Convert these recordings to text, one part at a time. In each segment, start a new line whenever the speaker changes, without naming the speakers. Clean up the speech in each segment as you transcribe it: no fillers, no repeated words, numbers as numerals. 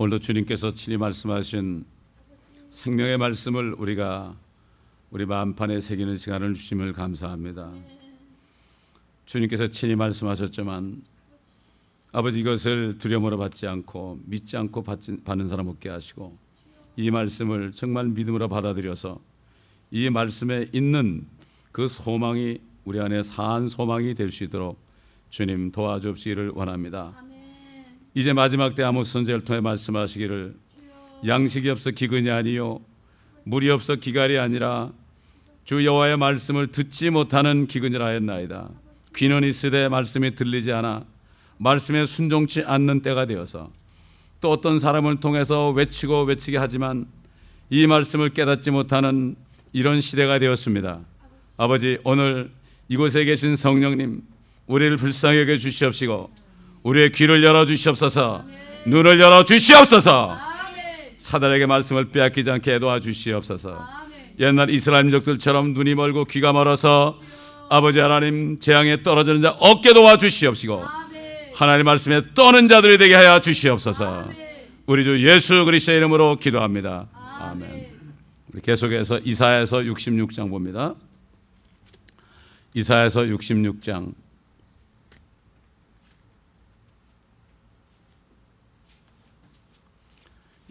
오늘도 주님께서 친히 말씀하신 생명의 말씀을 우리가 우리 마음판에 새기는 시간을 주심을 감사합니다. 주님께서 친히 말씀하셨지만 아버지, 이것을 두려움으로 받지 않고 믿지 않고 받는 사람 없게 하시고 이 말씀을 정말 믿음으로 받아들여서 이 말씀에 있는 그 소망이 우리 안에 사한 소망이 될 수 있도록 주님 도와주시기를 원합니다. 이제 마지막 때 아모스 선지자를 통해 말씀하시기를 양식이 없어 기근이 아니요 물이 없어 기갈이 아니라 주 여호와의 말씀을 듣지 못하는 기근이라 하였나이다. 귀는 있으되 말씀이 들리지 않아 말씀에 순종치 않는 때가 되어서 또 어떤 사람을 통해서 외치게 하지만 이 말씀을 깨닫지 못하는 이런 시대가 되었습니다. 아버지, 오늘 이곳에 계신 성령님, 우리를 불쌍히 여겨 주시옵시고 우리의 귀를 열어 주시옵소서, 눈을 열어 주시옵소서, 사단에게 말씀을 빼앗기지 않게 도와주시옵소서. 옛날 이스라엘 민족들처럼 눈이 멀고 귀가 멀어서 아버지 하나님 재앙에 떨어지는 자 없게 도와주시옵시고 하나님 말씀에 떠는 자들이 되게 하여 주시옵소서. 우리 주 예수 그리스도의 이름으로 기도합니다. 아멘. 우리 계속해서 이사야서 66장 봅니다. 이사야서 66장.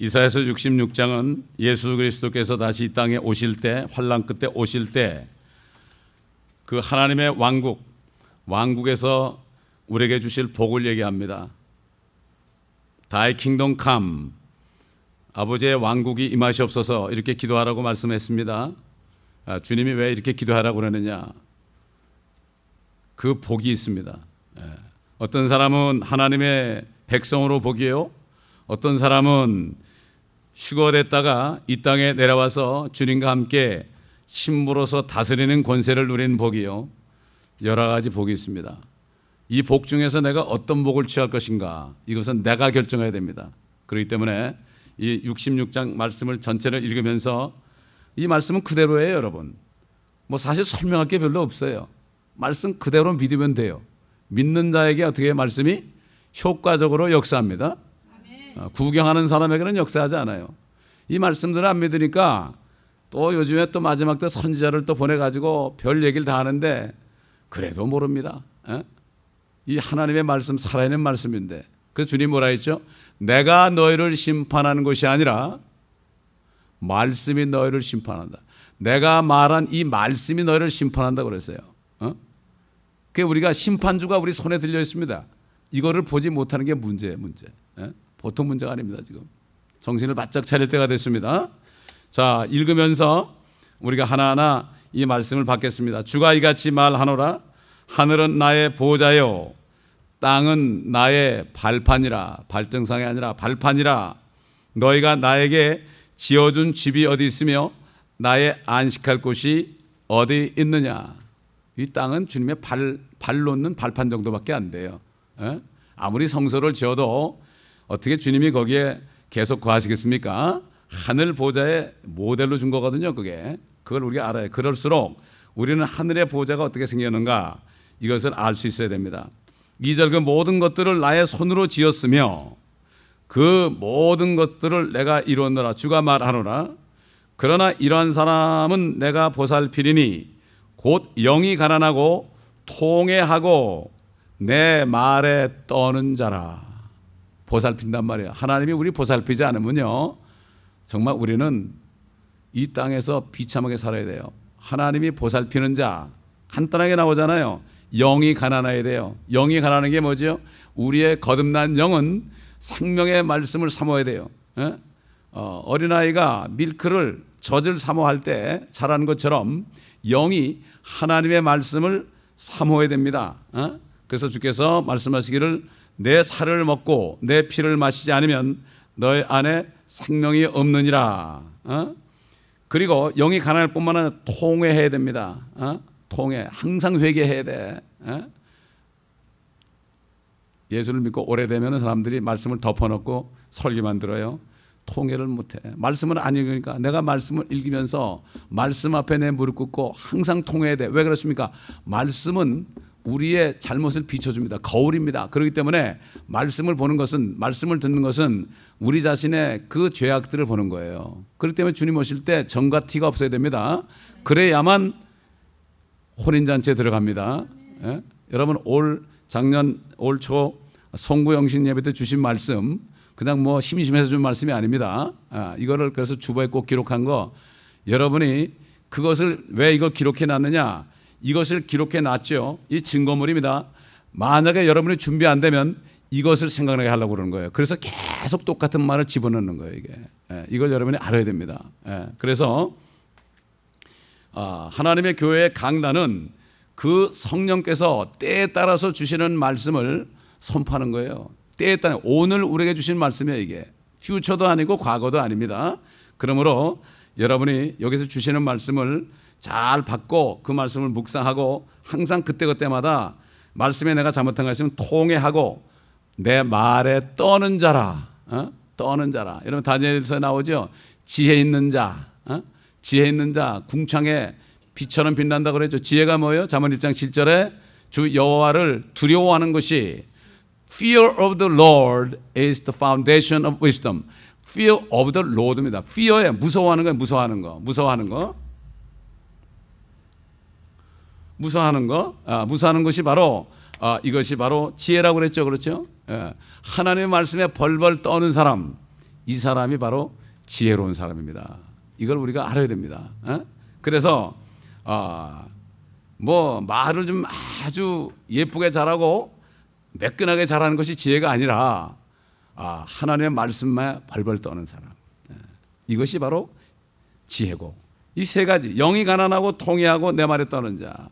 이사야서 66장은 예수 그리스도께서 다시 이 땅에 오실 때, 환난 끝에 오실 때 그 하나님의 왕국에서 우리에게 주실 복을 얘기합니다. Thy kingdom come, 아버지의 왕국이 임하시옵소서, 이렇게 기도하라고 말씀했습니다. 주님이 왜 이렇게 기도하라고 그러느냐? 그 복이 있습니다. 어떤 사람은 하나님의 백성으로 복이에요. 어떤 사람은 휴거됐다가 이 땅에 내려와서 주님과 함께 신부로서 다스리는 권세를 누리는 복이요, 여러 가지 복이 있습니다. 이 복 중에서 내가 어떤 복을 취할 것인가, 이것은 내가 결정해야 됩니다. 그렇기 때문에 이 66장 말씀을 전체를 읽으면서 이 말씀은 그대로예요, 여러분. 뭐 사실 설명할 게 별로 없어요. 말씀 그대로 믿으면 돼요. 믿는 자에게 어떻게 말씀이 효과적으로 역사합니다. 구경하는 사람에게는 역사하지 않아요. 이 말씀들을 안 믿으니까 또 요즘에 또 마지막 때 선지자를 또 보내가지고 별 얘기를 다 하는데 그래도 모릅니다. 이 하나님의 말씀 살아있는 말씀인데, 그래서 주님 뭐라 했죠? 내가 너희를 심판하는 것이 아니라 말씀이 너희를 심판한다. 내가 말한 이 말씀이 너희를 심판한다 그랬어요. 그게 우리가 심판주가 우리 손에 들려 있습니다. 이거를 보지 못하는 게 문제예요, 문제. 보통 문제가 아닙니다. 지금 정신을 바짝 차릴 때가 됐습니다. 자, 읽으면서 우리가 하나하나 이 말씀을 받겠습니다. 주가 이같이 말하노라. 하늘은 나의 보좌요 땅은 나의 발판이라. 발등상이 아니라 발판이라. 너희가 나에게 지어준 집이 어디 있으며 나의 안식할 곳이 어디 있느냐. 이 땅은 주님의 발 놓는 발판 정도밖에 안 돼요. 아무리 성소를 지어도 어떻게 주님이 거기에 계속 거하시겠습니까? 하늘 보좌의 모델로 준 거거든요. 그걸 우리가 알아요. 그럴수록 우리는 하늘의 보좌가 어떻게 생겼는가, 이것을 알 수 있어야 됩니다. 2절, 그 모든 것들을 나의 손으로 지었으며 그 모든 것들을 내가 이루었노라. 주가 말하노라. 그러나 이러한 사람은 내가 보살피리니 곧 영이 가난하고 통회하고 내 말에 떠는 자라. 보살핀단 말이에요. 하나님이 우리 보살피지 않으면요, 정말 우리는 이 땅에서 비참하게 살아야 돼요. 하나님이 보살피는 자, 간단하게 나오잖아요. 영이 가난해야 돼요. 영이 가난한 게 뭐죠? 우리의 거듭난 영은 생명의 말씀을 사모해야 돼요. 어린아이가 밀크를, 젖을 사모할 때 자라는 것처럼 영이 하나님의 말씀을 사모해야 됩니다. 그래서 주께서 말씀하시기를 내 살을 먹고 내 피를 마시지 않으면 너희 안에 생명이 없느니라. 그리고 영이 가난할 뿐만 아니라 통회해야 됩니다. 통회, 항상 회개해야 돼. 예수를 믿고 오래되면 사람들이 말씀을 덮어놓고 설교만 들어요. 통회를 못해. 말씀을 안 읽으니까 내가 말씀을 읽으면서 말씀 앞에 내 무릎 꿇고 항상 통회해야 돼. 왜 그렇습니까? 말씀은 우리의 잘못을 비춰줍니다. 거울입니다. 그렇기 때문에 말씀을 보는 것은, 말씀을 듣는 것은 우리 자신의 그 죄악들을 보는 거예요. 그렇기 때문에 주님 오실 때 정과 티가 없어야 됩니다. 그래야만 혼인잔치에 들어갑니다. 예? 여러분 작년 올 초 송구영신 예배 때 주신 말씀, 그냥 뭐 심심해서 준 말씀이 아닙니다. 이거를 그래서 주보에 꼭 기록한 거, 여러분이 그것을 왜 이걸 기록해 놨느냐, 이것을 기록해 놨죠. 이 증거물입니다. 만약에 여러분이 준비 안 되면 이것을 생각나게 하려고 그러는 거예요. 그래서 계속 똑같은 말을 집어넣는 거예요. 이걸 여러분이 알아야 됩니다. 그래서 하나님의 교회의 강단은 그 성령께서 때에 따라서 주시는 말씀을 선포하는 거예요. 때에 따라 오늘 우리에게 주신 말씀이에요. 이게 퓨처도 아니고 과거도 아닙니다. 그러므로 여러분이 여기서 주시는 말씀을 잘 받고 그 말씀을 묵상하고 항상 그때그때마다 말씀에 내가 잘못한 거 있으면 통회하고 내 말에 떠는 자라. 떠는 자라. 여러분 다니엘서에 나오죠. 지혜 있는 자. 지혜 있는 자 궁창에 빛처럼 빛난다 그랬죠. 지혜가 뭐예요? 잠언 1장 7절에 주 여호와를 두려워하는 것이, Fear of the Lord is the foundation of wisdom. Fear of the Lord입니다. Fear에 무서워하는 거예요. 무서워하는 거. 무서워하는 것이 바로 이것이 바로 지혜라고 그랬죠. 그렇죠? 하나님의 말씀에 벌벌 떠는 사람, 이 사람이 바로 지혜로운 사람입니다. 이걸 우리가 알아야 됩니다. 그래서 뭐 말을 좀 아주 예쁘게 잘하고 매끈하게 잘하는 것이 지혜가 아니라 하나님의 말씀에 벌벌 떠는 사람, 이것이 바로 지혜고, 이 세 가지, 영이 가난하고 통회하고 내 말에 떠는 자.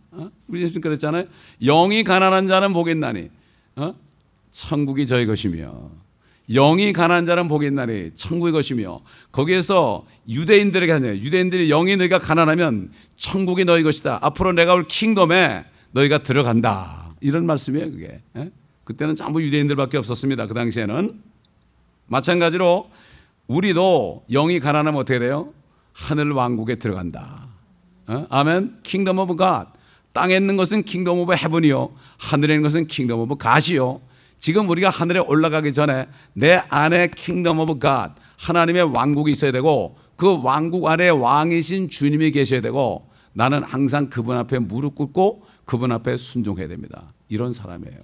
우리 예수님 그랬잖아요. 영이 가난한 자는 복이 있나니 천국이 저희 것이며, 영이 가난한 자는 복이 있나니 천국이 것이며, 거기에서 유대인들에게 하네요. 유대인들이 영이 너희가 가난하면 천국이 너희 것이다. 앞으로 내가 올 킹덤에 너희가 들어간다. 이런 말씀이에요. 그게. 그때는 전부 유대인들밖에 없었습니다. 그 당시에는. 마찬가지로 우리도 영이 가난하면 어떻게 돼요? 하늘 왕국에 들어간다. 아멘. 킹덤 오브 갓. 땅에 있는 것은 킹덤 오브 헤븐이요, 하늘에 있는 것은 킹덤 오브 갓이요. 지금 우리가 하늘에 올라가기 전에 내 안에 킹덤 오브 갓, 하나님의 왕국이 있어야 되고, 그 왕국 안에 왕이신 주님이 계셔야 되고, 나는 항상 그분 앞에 무릎 꿇고 그분 앞에 순종해야 됩니다. 이런 사람이에요.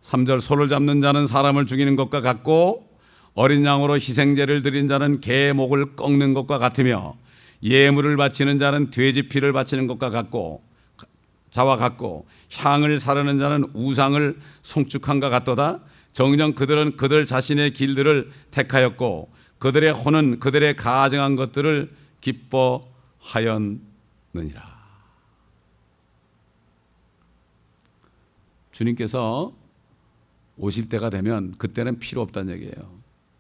3절, 소를 잡는 자는 사람을 죽이는 것과 같고 어린 양으로 희생제를 드린 자는 개의 목을 꺾는 것과 같으며 예물을 바치는 자는 돼지 피를 바치는 것과 같고 자와 같고 향을 사르는 자는 우상을 송축한과 같도다. 정녕 그들은 그들 자신의 길들을 택하였고 그들의 혼은 그들의 가증한 것들을 기뻐하였느니라. 주님께서 오실 때가 되면 그때는 필요 없다는 얘기예요.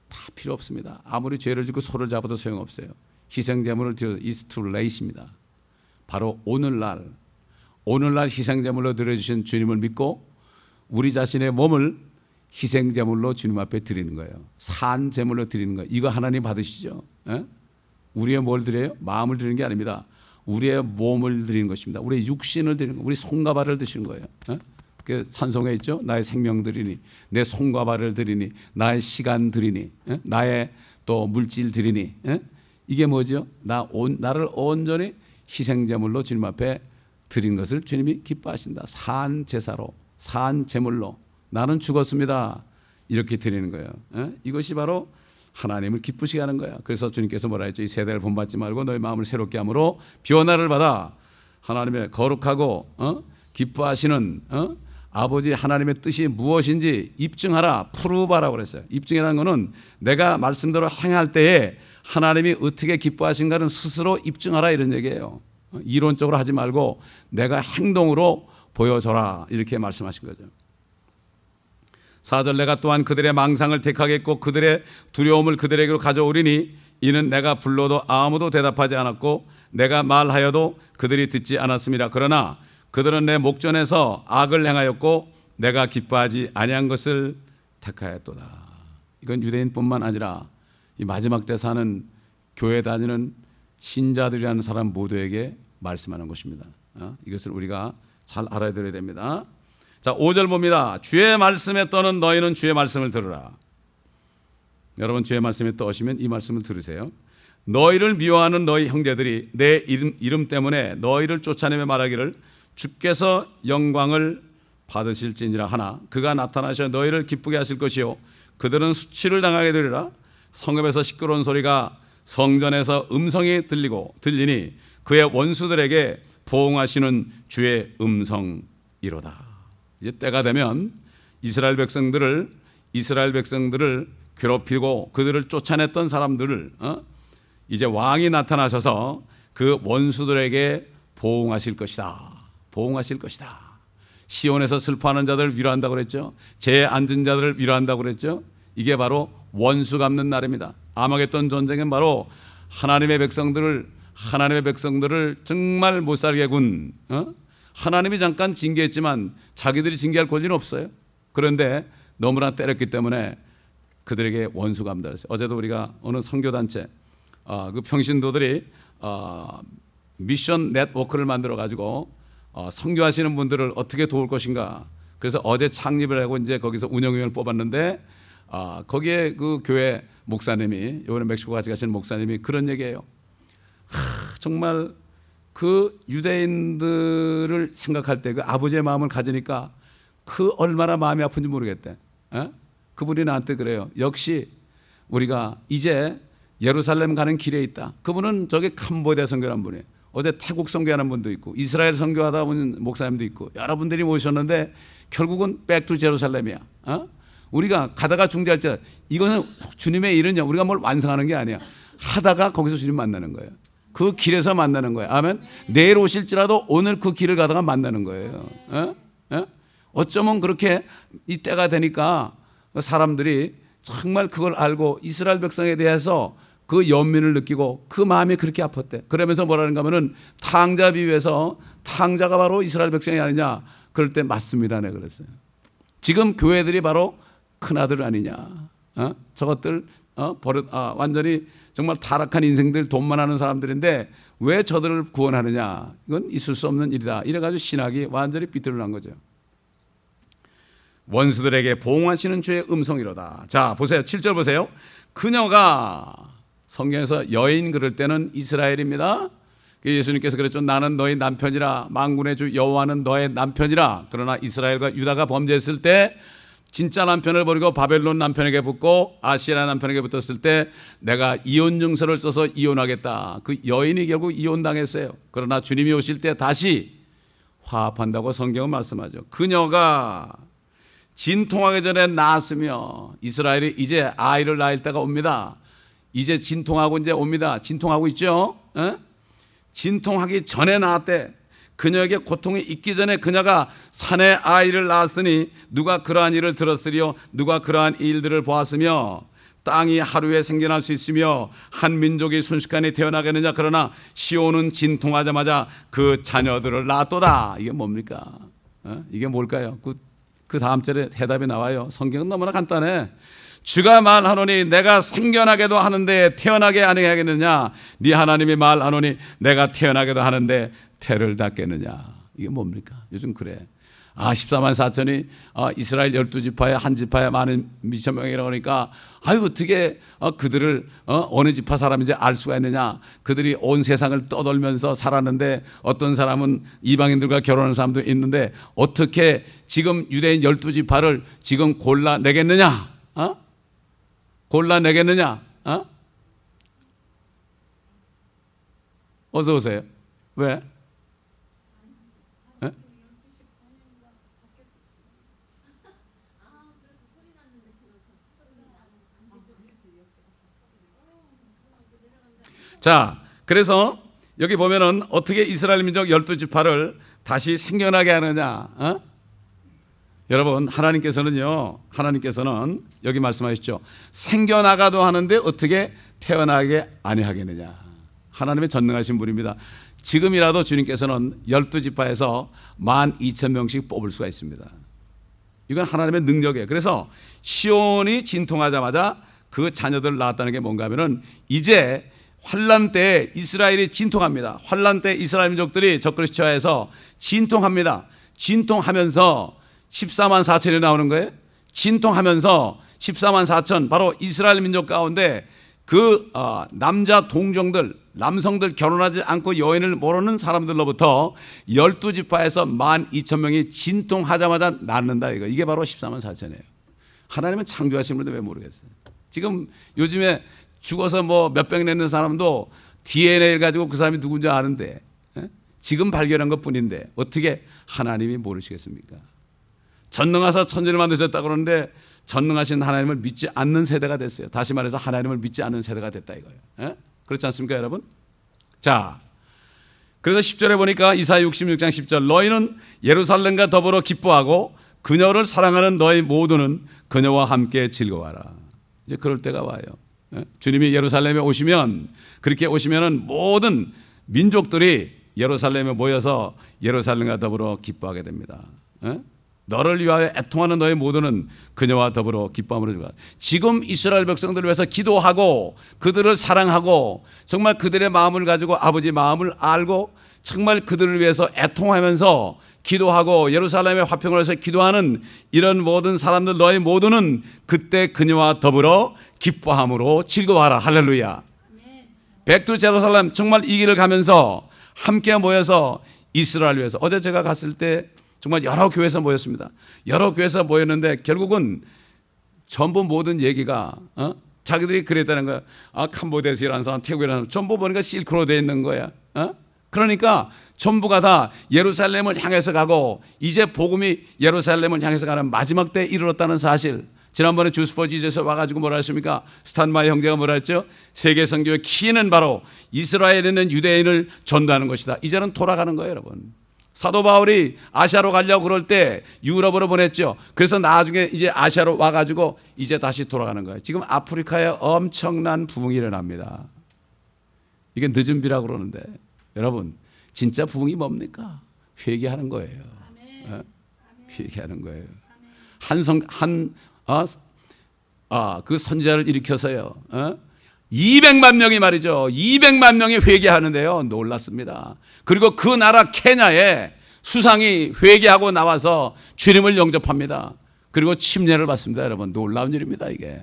다 필요 없습니다. 아무리 죄를 짓고 소를 잡아도 소용없어요. 희생제물을 드려 is too late입니다. 바로 오늘날 희생제물로 드려주신 주님을 믿고 우리 자신의 몸을 희생제물로 주님 앞에 드리는 거예요. 산제물로 드리는 거예요. 이거 하나님 받으시죠? 우리의 뭘 드려요? 마음을 드리는 게 아닙니다. 우리의 몸을 드리는 것입니다. 우리의 육신을 드리는 거예요. 우리 손과 발을 드시는 거예요. 그 찬송에 있죠. 나의 생명 드리니, 내 손과 발을 드리니, 나의 시간 드리니, 나의 또 물질 드리니. 이게 뭐죠? 나를 온전히 희생제물로 주님 앞에 드린 것을 주님이 기뻐하신다. 산 제사로, 산 제물로 나는 죽었습니다. 이렇게 드리는 거예요. 이것이 바로 하나님을 기쁘시게 하는 거야. 그래서 주님께서 뭐라 했죠? 이 세대를 본받지 말고 너희 마음을 새롭게 함으로 변화를 받아 하나님의 거룩하고 기뻐하시는 아버지 하나님의 뜻이 무엇인지 입증하라. 프루바라고 그랬어요. 입증이라는 것은 내가 말씀대로 행할 때에 하나님이 어떻게 기뻐하신가를 스스로 입증하라, 이런 얘기예요. 이론적으로 하지 말고 내가 행동으로 보여줘라, 이렇게 말씀하신 거죠. 4절, 내가 또한 그들의 망상을 택하겠고 그들의 두려움을 그들에게로 가져오리니 이는 내가 불러도 아무도 대답하지 않았고 내가 말하여도 그들이 듣지 않았습니다. 그러나 그들은 내 목전에서 악을 행하였고 내가 기뻐하지 아니한 것을 택하였도다. 이건 유대인뿐만 아니라 이 마지막 때 사는 교회 다니는 신자들이라는 사람 모두에게 말씀하는 것입니다. 이것을 우리가 잘 알아들어야 됩니다. 자, 5절 봅니다. 주의 말씀에 떠는 너희는 주의 말씀을 들으라. 여러분 주의 말씀에 떠시면 이 말씀을 들으세요. 너희를 미워하는 너희 형제들이 내 이름 때문에 너희를 쫓아내며 말하기를 주께서 영광을 받으실지니라 하나 그가 나타나셔 너희를 기쁘게 하실 것이요 그들은 수치를 당하게 되리라. 성읍에서 시끄러운 소리가 성전에서 음성이 들리니 그의 원수들에게 보응하시는 주의 음성이로다. 이제 때가 되면 이스라엘 백성들을 괴롭히고 그들을 쫓아냈던 사람들을 이제 왕이 나타나셔서 그 원수들에게 보응하실 것이다. 보응하실 것이다. 시온에서 슬퍼하는 자들을 위로한다고 그랬죠. 죄에 앉은 자들을 위로한다고 그랬죠. 이게 바로 원수 갚는 날입니다. 아마겟돈 전쟁은 바로 하나님의 백성들을 정말 못살게 군 하나님이 잠깐 징계했지만 자기들이 징계할 권리는 없어요. 그런데 너무나 때렸기 때문에 그들에게 원수 갚는다 그랬어요. 어제도 우리가 어느 선교단체 그 평신도들이 미션 네트워크를 만들어 가지고 선교하시는 분들을 어떻게 도울 것인가. 그래서 어제 창립을 하고 이제 거기서 운영위원을 뽑았는데 거기에 그 교회 목사님이 이번에 멕시코 같이 가시는 목사님이 그런 얘기예요. 정말 그 유대인들을 생각할 때 그 아버지의 마음을 가지니까 그 얼마나 마음이 아픈지 모르겠대. 그분이 나한테 그래요. 역시 우리가 이제 예루살렘 가는 길에 있다. 그분은 저기 캄보디아 선교하는 분이에요. 어제 태국 선교하는 분도 있고 이스라엘 선교하다 온 목사님도 있고 여러분들이 모셨는데 결국은 백투 제루살렘이야. 우리가 가다가 중재할 때 이거는 주님의 일은요 우리가 뭘 완성하는 게 아니야. 하다가 거기서 주님 만나는 거예요. 그 길에서 만나는 거예요. 아멘. 내일 오실지라도 오늘 그 길을 가다가 만나는 거예요. 어쩌면 그렇게 이 때가 되니까 사람들이 정말 그걸 알고 이스라엘 백성에 대해서 그 연민을 느끼고 그 마음이 그렇게 아팠대. 그러면서 뭐라는가 하면은 탕자 비유에서 탕자가 바로 이스라엘 백성이 아니냐. 그럴 때 맞습니다. 네 그랬어요. 지금 교회들이 바로 큰아들 아니냐. 저것들 완전히 정말 타락한 인생들 돈만 하는 사람들인데 왜 저들을 구원하느냐. 이건 있을 수 없는 일이다. 이래가지고 신학이 완전히 비틀어난 거죠. 원수들에게 보응하시는 주의 음성이로다. 자 보세요. 7절 보세요. 그녀가 성경에서 여인 그럴 때는 이스라엘입니다. 예수님께서 그랬죠. 나는 너의 남편이라 만군의 주 여호와는 너의 남편이라. 그러나 이스라엘과 유다가 범죄했을 때 진짜 남편을 버리고 바벨론 남편에게 붙고 아시라 남편에게 붙었을 때 내가 이혼 증서를 써서 이혼하겠다. 그 여인이 결국 이혼당했어요. 그러나 주님이 오실 때 다시 화합한다고 성경은 말씀하죠. 그녀가 진통하기 전에 낳았으며 이스라엘이 이제 아이를 낳을 때가 옵니다. 이제 진통하고 이제 옵니다. 진통하고 있죠. 진통하기 전에 낳았대. 그녀에게 고통이 있기 전에 그녀가 산에 아이를 낳았으니 누가 그러한 일을 들었으리요 누가 그러한 일들을 보았으며 땅이 하루에 생겨날 수 있으며 한 민족이 순식간에 태어나겠느냐. 그러나 시온은 진통하자마자 그 자녀들을 낳았도다. 이게 뭡니까? 이게 뭘까요? 그 다음 절에 해답이 나와요. 성경은 너무나 간단해. 주가 말하노니 내가 생겨나게도 하는데 태어나게 아니하겠느냐. 네 하나님이 말하노니 내가 태어나게도 하는데 태를 닫겠느냐. 이게 뭡니까? 요즘 그래. 14만 4천이 이스라엘 12지파에 한 지파에 많은 미천명이라고 하니까 어떻게 그들을 어느 지파 사람인지 알 수가 있느냐. 그들이 온 세상을 떠돌면서 살았는데 어떤 사람은 이방인들과 결혼하는 사람도 있는데 어떻게 지금 유대인 12지파를 지금 골라내겠느냐. 골라내겠느냐. 어서 오세요. 왜? 자, 그래서 여기 보면은 어떻게 이스라엘 민족 12지파를 다시 생겨나게 하느냐. 여러분 하나님께서는 여기 말씀하셨죠. 생겨나가도 하는데 어떻게 태어나게 아니하겠느냐. 하나님의 전능하신 분입니다. 지금이라도 주님께서는 12지파에서 12,000명씩 뽑을 수가 있습니다. 이건 하나님의 능력이에요. 그래서 시온이 진통하자마자 그 자녀들을 낳았다는 게 뭔가 하면은 이제 환란 때 이스라엘이 진통합니다. 환란 때 이스라엘 민족들이 적그리스 처해서 진통합니다. 진통하면서 14만 4천이 나오는 거예요. 진통하면서 14만 4천, 바로 이스라엘 민족 가운데 그 남자 동정들, 남성들, 결혼하지 않고 여인을 모르는 사람들로부터 12지파에서 12,000명이 진통하자마자 낫는다. 이게 바로 14만 4천이에요. 하나님은 창조하신 분인데 왜 모르겠어요? 지금 요즘에 죽어서 뭐 몇백 냈는 사람도 DNA를 가지고 그 사람이 누군지 아는데, 지금 발견한 것 뿐인데 어떻게 하나님이 모르시겠습니까? 전능하사 천지를 만드셨다고 그러는데 전능하신 하나님을 믿지 않는 세대가 됐어요. 다시 말해서 하나님을 믿지 않는 세대가 됐다 이거예요. 그렇지 않습니까, 여러분? 자, 그래서 10절에 보니까 이사야 66장 10절, 너희는 예루살렘과 더불어 기뻐하고 그녀를 사랑하는 너희 모두는 그녀와 함께 즐거워하라. 이제 그럴 때가 와요. 주님이 예루살렘에 오시면, 그렇게 오시면은 모든 민족들이 예루살렘에 모여서 예루살렘과 더불어 기뻐하게 됩니다. 너를 위하여 애통하는 너희 모두는 그녀와 더불어 기뻐함으로 주라. 지금 이스라엘 백성들을 위해서 기도하고 그들을 사랑하고 정말 그들의 마음을 가지고 아버지 마음을 알고 정말 그들을 위해서 애통하면서 기도하고 예루살렘의 화평을 위해서 기도하는 이런 모든 사람들 너희 모두는 그때 그녀와 더불어 기뻐함으로 즐거워하라. 할렐루야. 백두 제루살렘, 정말 이 길을 가면서 함께 모여서 이스라엘 위해서, 어제 제가 갔을 때 정말 여러 교회에서 모였습니다. 여러 교회에서 모였는데 결국은 전부 모든 얘기가 자기들이 그랬다는 거야. 캄보디아에서 일하는 사람, 태국에 일하는 사람 전부 보니까 실크로 되어 있는 거야. 그러니까 전부가 다 예루살렘을 향해서 가고 이제 복음이 예루살렘을 향해서 가는 마지막 때에 이르렀다는 사실. 지난번에 주스퍼지에서 와가지고 뭐라 했습니까? 스탄마이 형제가 뭐라 했죠? 세계 선교의 키는 바로 이스라엘에 있는 유대인을 전도하는 것이다. 이제는 돌아가는 거예요, 여러분. 사도 바울이 아시아로 가려고 그럴 때 유럽으로 보냈죠. 그래서 나중에 이제 아시아로 와가지고 이제 다시 돌아가는 거예요. 지금 아프리카에 엄청난 부흥이 일어납니다. 이게 늦은 비라고 그러는데 여러분, 진짜 부흥이 뭡니까? 회개하는 거예요. 회개하는 거예요. 그 선지자를 일으켜서요. 200만 명이 말이죠. 200만 명이 회개하는데요. 놀랐습니다. 그리고 그 나라 케냐에 수상이 회개하고 나와서 주님을 영접합니다. 그리고 침례를 받습니다. 여러분, 놀라운 일입니다, 이게.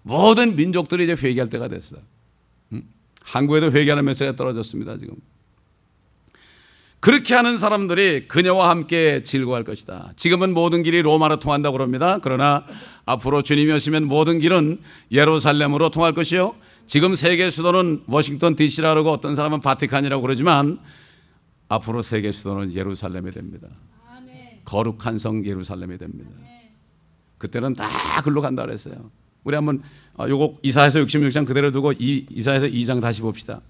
모든 민족들이 이제 회개할 때가 됐어. 한국에도 회개하는 메시지가 떨어졌습니다, 지금. 그렇게 하는 사람들이 그녀와 함께 즐거워할 것이다. 지금은 모든 길이 로마로 통한다고 그럽니다. 그러나 앞으로 주님이 오시면 모든 길은 예루살렘으로 통할 것이요. 지금 세계 수도는 워싱턴 DC라고 그러고 어떤 사람은 바티칸이라고 그러지만 앞으로 세계 수도는 예루살렘이 됩니다. 거룩한 성 예루살렘이 됩니다. 그때는 다 글로 간다 그랬어요. 우리 한번 요거 이사야서 66장 그대로 두고 이사야서 2장 다시 봅시다.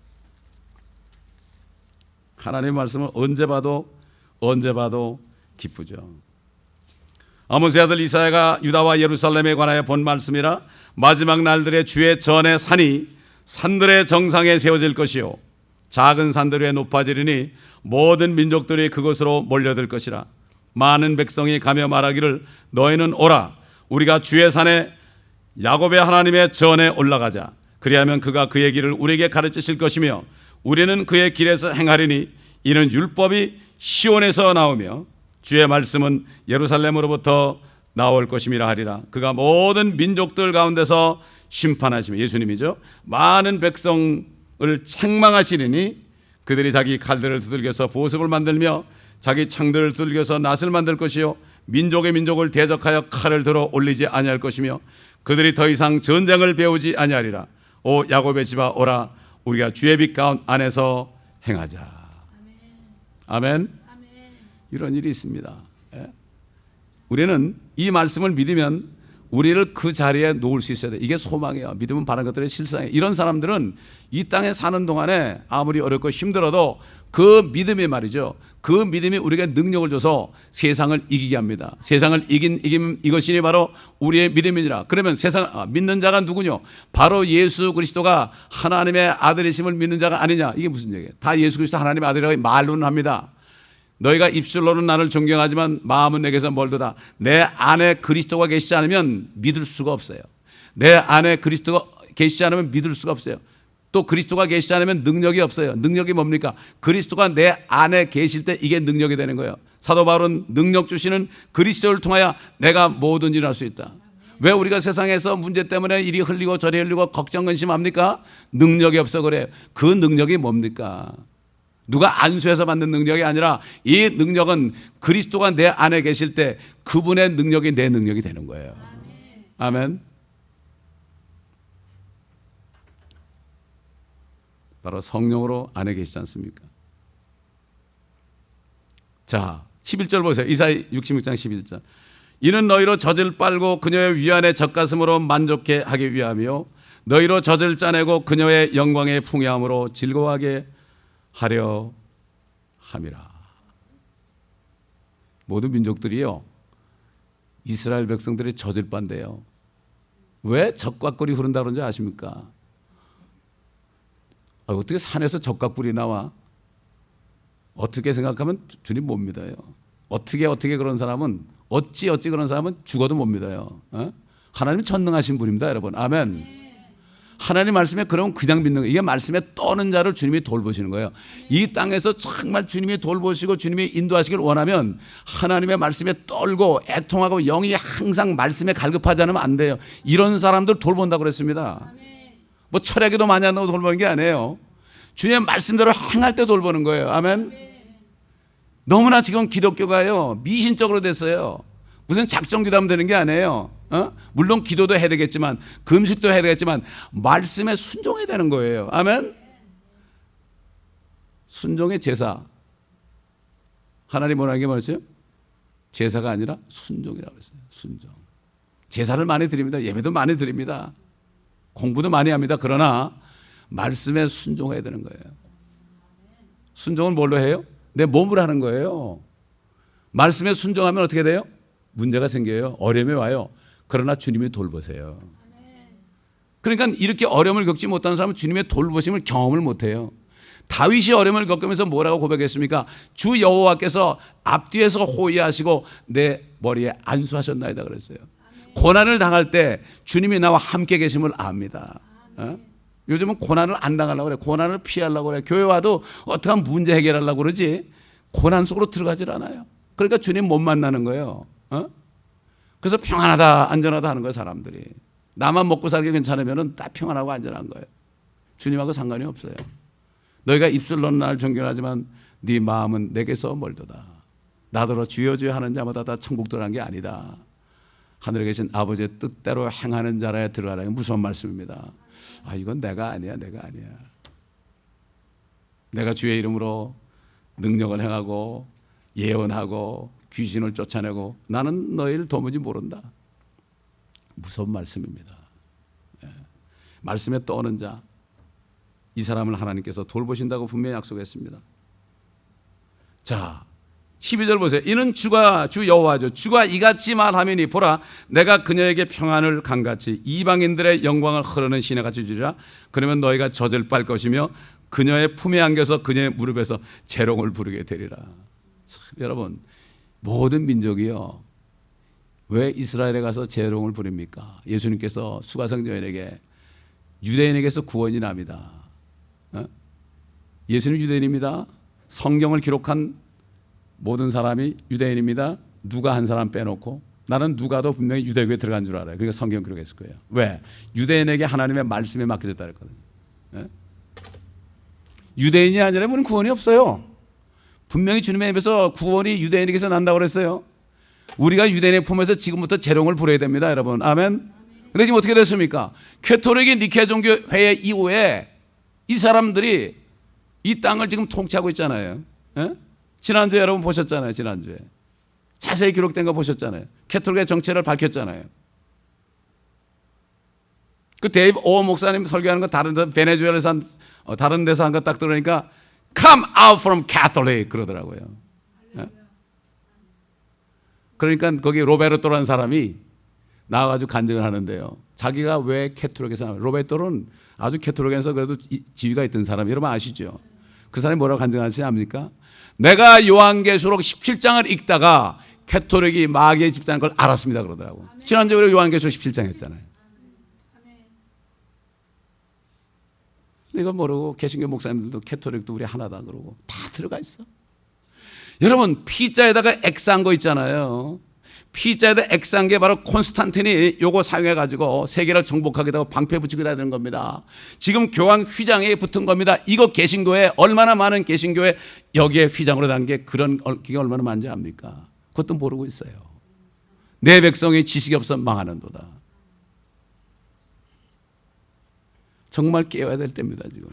하나님의 말씀을 언제 봐도 기쁘죠. 아모스의 아들 이사야가 유다와 예루살렘에 관하여 본 말씀이라. 마지막 날들의 주의 전의 산이 산들의 정상에 세워질 것이요 작은 산들 위에 높아지리니 모든 민족들이 그곳으로 몰려들 것이라. 많은 백성이 가며 말하기를 너희는 오라 우리가 주의 산에 야곱의 하나님의 전에 올라가자. 그리하면 그가 그의 길을 우리에게 가르치실 것이며 우리는 그의 길에서 행하리니 이는 율법이 시온에서 나오며 주의 말씀은 예루살렘으로부터 나올 것임이라 하리라. 그가 모든 민족들 가운데서 심판하시며, 예수님이죠, 많은 백성을 책망하시리니 그들이 자기 칼들을 두들겨서 보습을 만들며 자기 창들을 두들겨서 낫을 만들 것이요 민족의 민족을 대적하여 칼을 들어 올리지 아니할 것이며 그들이 더 이상 전쟁을 배우지 아니하리라. 오 야곱의 집아 오라 우리가 주의 빛 가운 안에서 행하자. 아멘. 이런 일이 있습니다. 우리는 이 말씀을 믿으면 우리를 그 자리에 놓을 수 있어야 돼. 이게 소망이에요. 믿음은 바른 것들의 실상이에요. 이런 사람들은 이 땅에 사는 동안에 아무리 어렵고 힘들어도 그 믿음이 말이죠, 그 믿음이 우리에게 능력을 줘서 세상을 이기게 합니다. 세상을 이긴 이것이니 바로 우리의 믿음이니라. 그러면 세상 믿는 자가 누구냐? 바로 예수 그리스도가 하나님의 아들이심을 믿는 자가 아니냐? 이게 무슨 얘기예요? 다 예수 그리스도 하나님의 아들이라고 말로는 합니다. 너희가 입술로는 나를 존경하지만 마음은 내게서 멀도다. 내 안에 그리스도가 계시지 않으면 믿을 수가 없어요. 내 안에 그리스도가 계시지 않으면 믿을 수가 없어요. 또 그리스도가 계시지 않으면 능력이 없어요. 능력이 뭡니까? 그리스도가 내 안에 계실 때 이게 능력이 되는 거예요. 사도 바울은 능력 주시는 그리스도를 통하여 내가 뭐든지 할 수 있다. 왜 우리가 세상에서 문제 때문에 이리 흘리고 저리 흘리고 걱정 근심합니까? 능력이 없어 그래요. 그 능력이 뭡니까? 누가 안수해서 받는 능력이 아니라 이 능력은 그리스도가 내 안에 계실 때 그분의 능력이 내 능력이 되는 거예요. 아멘. 바로 성령으로 안에 계시지 않습니까? 자, 11절 보세요. 이사야 66장 11절. 이는 너희로 젖을 빨고 그녀의 위안에 젖가슴으로 만족해 하기 위하며 너희로 젖을 짜내고 그녀의 영광의 풍요함으로 즐거워하게 하려 함이라. 모든 민족들이요, 이스라엘 백성들이 젖을 빤대요. 왜 젖과 꿀이 흐른다 그런지 아십니까? 어떻게 산에서 젖과 꿀이 나와? 어떻게 생각하면 주님 못 믿어요. 어떻게 그런 사람은 어찌 그런 사람은 죽어도 못 믿어요. 하나님 전능하신 분입니다, 여러분. 아멘. 하나님 말씀에 그러면 그냥 믿는 거예요. 이게 말씀에 떠는 자를 주님이 돌보시는 거예요. 이 땅에서 정말 주님이 돌보시고 주님이 인도하시길 원하면 하나님의 말씀에 떨고 애통하고 영이 항상 말씀에 갈급하지 않으면 안 돼요. 이런 사람들 돌본다고 그랬습니다. 뭐 철야기도 많이 한다고 돌보는 게 아니에요. 주님의 말씀대로 행할 때 돌보는 거예요. 아멘. 너무나 지금 기독교가요, 미신적으로 됐어요. 무슨 작정 기도하면 되는 게 아니에요. 물론 기도도 해야 되겠지만 금식도 해야 되겠지만 말씀에 순종해야 되는 거예요. 아멘. 순종의 제사. 하나님 원하는 게 뭐였어요? 제사가 아니라 순종이라고 했어요. 순종. 제사를 많이 드립니다. 예배도 많이 드립니다. 공부도 많이 합니다. 그러나 말씀에 순종해야 되는 거예요. 순종은 뭘로 해요? 내 몸으로 하는 거예요. 말씀에 순종하면 어떻게 돼요? 문제가 생겨요. 어려움이 와요. 그러나 주님이 돌보세요. 그러니까 이렇게 어려움을 겪지 못하는 사람은 주님의 돌보심을 경험을 못해요. 다윗이 어려움을 겪으면서 뭐라고 고백했습니까? 주 여호와께서 앞뒤에서 호위하시고 내 머리에 안수하셨나이다 그랬어요. 고난을 당할 때 주님이 나와 함께 계심을 압니다. 요즘은 고난을 안 당하려고 그래. 고난을 피하려고 그래. 교회 와도 어떻게 하면 문제 해결하려고 그러지 고난 속으로 들어가질 않아요. 그러니까 주님 못 만나는 거예요. 그래서 평안하다 안전하다 하는 거예요. 사람들이 나만 먹고 살기 괜찮으면 다 평안하고 안전한 거예요. 주님하고 상관이 없어요. 너희가 입술로는 나를 존경하지만 네 마음은 내게서 멀도다. 나더러 주여 주여 하는 자마다 다 천국 들어간 게 아니다. 하늘에 계신 아버지의 뜻대로 행하는 자라에 들어가라는 무서운 말씀입니다. 이건 내가 아니야. 내가 주의 이름으로 능력을 행하고 예언하고 귀신을 쫓아내고 나는 너희를 도무지 모른다. 무서운 말씀입니다. 말씀에 떠오는 자, 이 사람을 하나님께서 돌보신다고 분명히 약속했습니다. 자, 12절 보세요. 이는 주가 주 여호와죠. 주가 이같이 말하미니 보라 내가 그녀에게 평안을 강같이 이방인들의 영광을 흐르는 시내같이 주리라. 그러면 너희가 젖을 빨 것이며 그녀의 품에 안겨서 그녀의 무릎에서 재롱을 부르게 되리라. 참, 여러분 모든 민족이요, 왜 이스라엘에 가서 재롱을 부릅니까? 예수님께서 수가성전에게 유대인에게서 구원이 납니다. 예수님 유대인입니다. 성경을 기록한 모든 사람이 유대인입니다. 누가 한 사람 빼놓고. 나는 누가도 분명히 유대교에 들어간 줄 알아요. 그러니까 성경 기록했을 거예요. 왜? 유대인에게 하나님의 말씀에 맡겨졌다 그랬거든요. 유대인이 아니라면 우리는 구원이 없어요. 분명히 주님의 입에서 구원이 유대인에게서 난다고 그랬어요. 우리가 유대인의 품에서 지금부터 재롱을 부려야 됩니다, 여러분. 아멘. 근데 지금 어떻게 됐습니까? 캐토릭이 니케아 종교 회의 이후에 이 사람들이 이 땅을 지금 통치하고 있잖아요. 지난주에 여러분 보셨잖아요. 지난주에 자세히 기록된 거 보셨잖아요. 캐톨릭의 정체를 밝혔잖아요. 그 데이브 오 목사님 설교하는 거 다른 데 베네수엘라에서 다른 데서 한 거 딱 들으니까 Come out from Catholic 그러더라고요. 그러니까 거기 로베르토라는 사람이 나와가지고 간증을 하는데요. 자기가 왜 캐톨릭에서 나와요. 로베르토는 아주 캐톨릭에서 그래도 지위가 있던 사람, 여러분 아시죠? 그 사람이 뭐라고 간증하시지 압니까? 내가 요한계시록 17장을 읽다가 캐톨릭이 마귀의 집단인 걸 알았습니다 그러더라고. 지난주에 요한계시록 17장 했잖아요. 이걸 모르고 개신교 목사님들도 캐톨릭도 우리 하나다 그러고 다 들어가 있어. 여러분 P자에다가 X한 거 있잖아요. P자에다 X한 게 바로 콘스탄틴이 요거 사용해가지고 세계를 정복하겠다고 방패 붙이고 다니는 겁니다. 지금 교황 휘장에 붙은 겁니다. 이거 개신교에 얼마나 많은 개신교에 여기에 휘장으로 단 게 그런 기가 얼마나 많은지 압니까? 그것도 모르고 있어요. 내 백성이 지식이 없어 망하는도다. 정말 깨워야 될 때입니다. 지금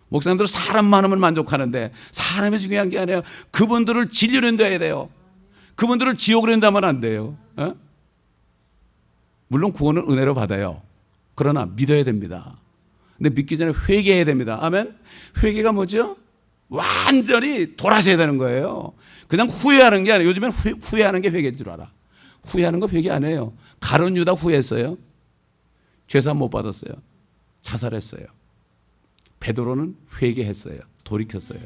목사님들은 사람 많으면 만족하는데 사람이 중요한 게 아니에요. 그분들을 진리로 인도해야 돼요. 그분들을 지옥으로 인도하면 안 돼요. 물론 구원은 은혜로 받아요. 그러나 믿어야 됩니다. 근데 믿기 전에 회개해야 됩니다. 아멘. 회개가 뭐죠? 완전히 돌아서야 되는 거예요. 그냥 후회하는 게 아니에요. 요즘엔 후회하는 게 회개인 줄 알아. 후회하는 거 회개 안 해요. 가룟 유다 후회했어요. 죄사함 못 받았어요. 자살했어요. 베드로는 회개했어요. 돌이켰어요.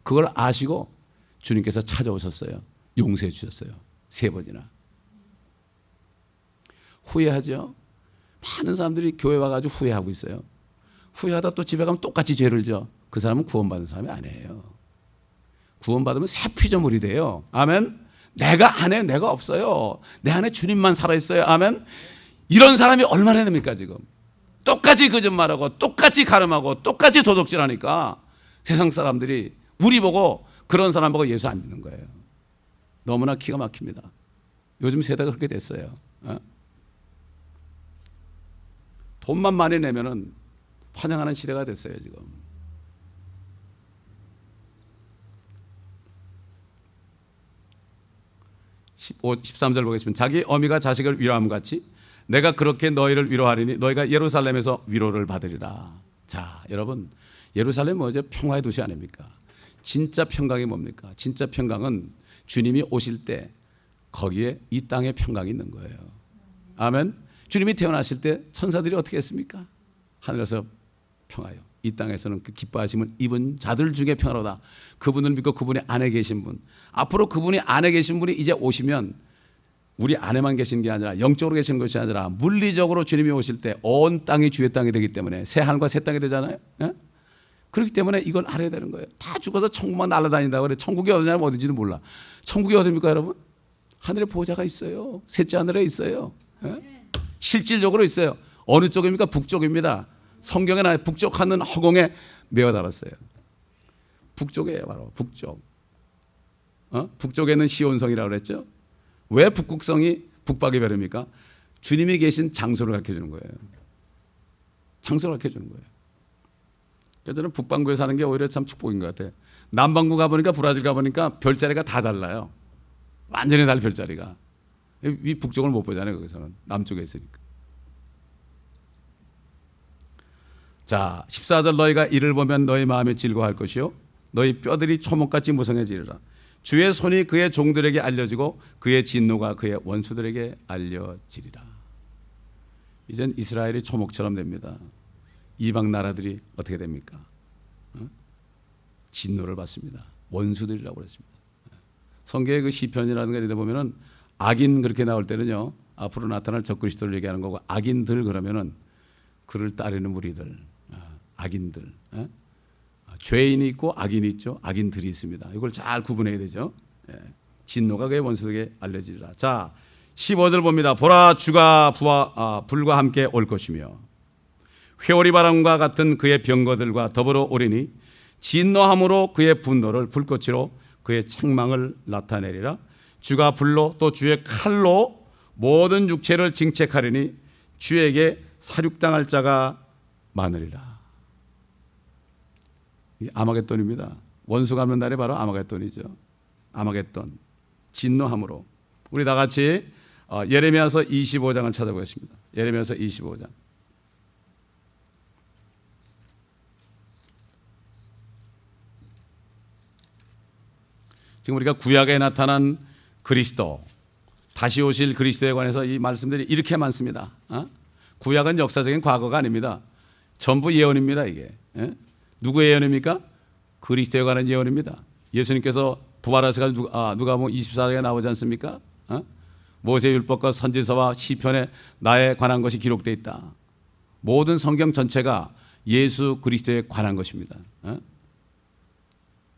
그걸 아시고 주님께서 찾아오셨어요. 용서해 주셨어요. 3번이나. 후회하죠. 많은 사람들이 교회 와가지고 후회하고 있어요. 후회하다 또 집에 가면 똑같이 죄를 져. 그 사람은 구원받은 사람이 아니에요. 구원받으면 새 피조물이 돼요. 아멘. 내가 안에 내가 없어요. 내 안에 주님만 살아있어요. 아멘. 이런 사람이 얼마나 됩니까 지금. 똑같이 거짓말하고 똑같이 가늠하고 똑같이 도둑질하니까 세상 사람들이 우리 보고 그런 사람 보고 예수 안 믿는 거예요. 너무나 기가 막힙니다. 요즘 세대가 그렇게 됐어요. 돈만 많이 내면은 환영하는 시대가 됐어요 지금. 13절 보겠습니다. 자기 어미가 자식을 위로함 같이 내가 그렇게 너희를 위로하리니 너희가 예루살렘에서 위로를 받으리라. 자, 여러분 예루살렘 뭐죠? 평화의 도시 아닙니까? 진짜 평강이 뭡니까? 진짜 평강은 주님이 오실 때 거기에 이 땅에 평강이 있는 거예요. 아멘. 주님이 태어나실 때 천사들이 어떻게 했습니까? 하늘에서 평화요. 이 땅에서는 그 기뻐하심을 입은 자들 중에 평화로다. 그분을 믿고 그분의 안에 계신 분, 앞으로 그분이 안에 계신 분이 이제 오시면 우리 안에만 계신 게 아니라 영적으로 계신 것이 아니라 물리적으로 주님이 오실 때 온 땅이 주의 땅이 되기 때문에 새 하늘과 새 땅이 되잖아요. 예? 그렇기 때문에 이걸 알아야 되는 거예요. 다 죽어서 천국만 날아다닌다고 그래. 천국이 어디냐면 어딘지도 몰라. 천국이 어디입니까 여러분? 하늘에 보좌가 있어요. 셋째 하늘에 있어요. 예? 실질적으로 있어요. 어느 쪽입니까? 북쪽입니다. 성경에 나와 북쪽 하늘 허공에 메어 달았어요. 북쪽이에요, 바로 북쪽. 북쪽에는 시온성이라고 그랬죠. 왜 북극성이 북박의 별입니까? 주님이 계신 장소를 가르쳐 주는 거예요. 장소를 가르쳐 주는 거예요. 그래서 저는 북반구에 사는 게 오히려 참 축복인 것 같아요. 남반구 가보니까 브라질 가보니까 별자리가 다 달라요. 완전히 다른 별자리가. 이 북쪽을 못 보잖아요. 거기서는 남쪽에 있으니까. 자, 14절 너희가 이를 보면 너희 마음이 즐거워할 것이요 너희 뼈들이 초목같이 무성해지리라. 주의 손이 그의 종들에게 알려지고 그의 진노가 그의 원수들에게 알려지리라. 이젠 이스라엘이 초목처럼 됩니다. 이방 나라들이 어떻게 됩니까? 진노를 받습니다. 원수들이라고 그랬습니다. 성경의 그 시편이라는 데 보면은 악인 그렇게 나올 때는요, 앞으로 나타날 적그리스도를 얘기하는 거고, 악인들 그러면은 그를 따르는 무리들, 악인들, 죄인이 있고 악인이 있죠. 악인들이 있습니다. 이걸 잘 구분해야 되죠. 진노가 그의 원수에게 알려지리라. 자, 15절 봅니다. 보라, 주가 불과 함께 올 것이며 회오리 바람과 같은 그의 병거들과 더불어 오리니 진노함으로 그의 분노를 불꽃으로 그의 책망을 나타내리라. 주가 불로 또 주의 칼로 모든 육체를 징책하리니 주에게 사륙당할 자가 많으리라. 이게 아마겟돈입니다. 원수가 없는 날이 바로 아마겟돈이죠. 아마겟돈. 진노함으로. 우리 다 같이 예레미야서 25장을 찾아보겠습니다. 예레미야서 25장. 지금 우리가 구약에 나타난 그리스도, 다시 오실 그리스도에 관해서 이 말씀들이 이렇게 많습니다. 구약은 역사적인 과거가 아닙니다. 전부 예언입니다. 이게. 누구의 예언입니까? 그리스도에 관한 예언입니다. 예수님께서 부활하셔서 누가복음 24장에 나오지 않습니까? 모세 율법과 선지서와 시편에 나에 관한 것이 기록되어 있다. 모든 성경 전체가 예수 그리스도에 관한 것입니다.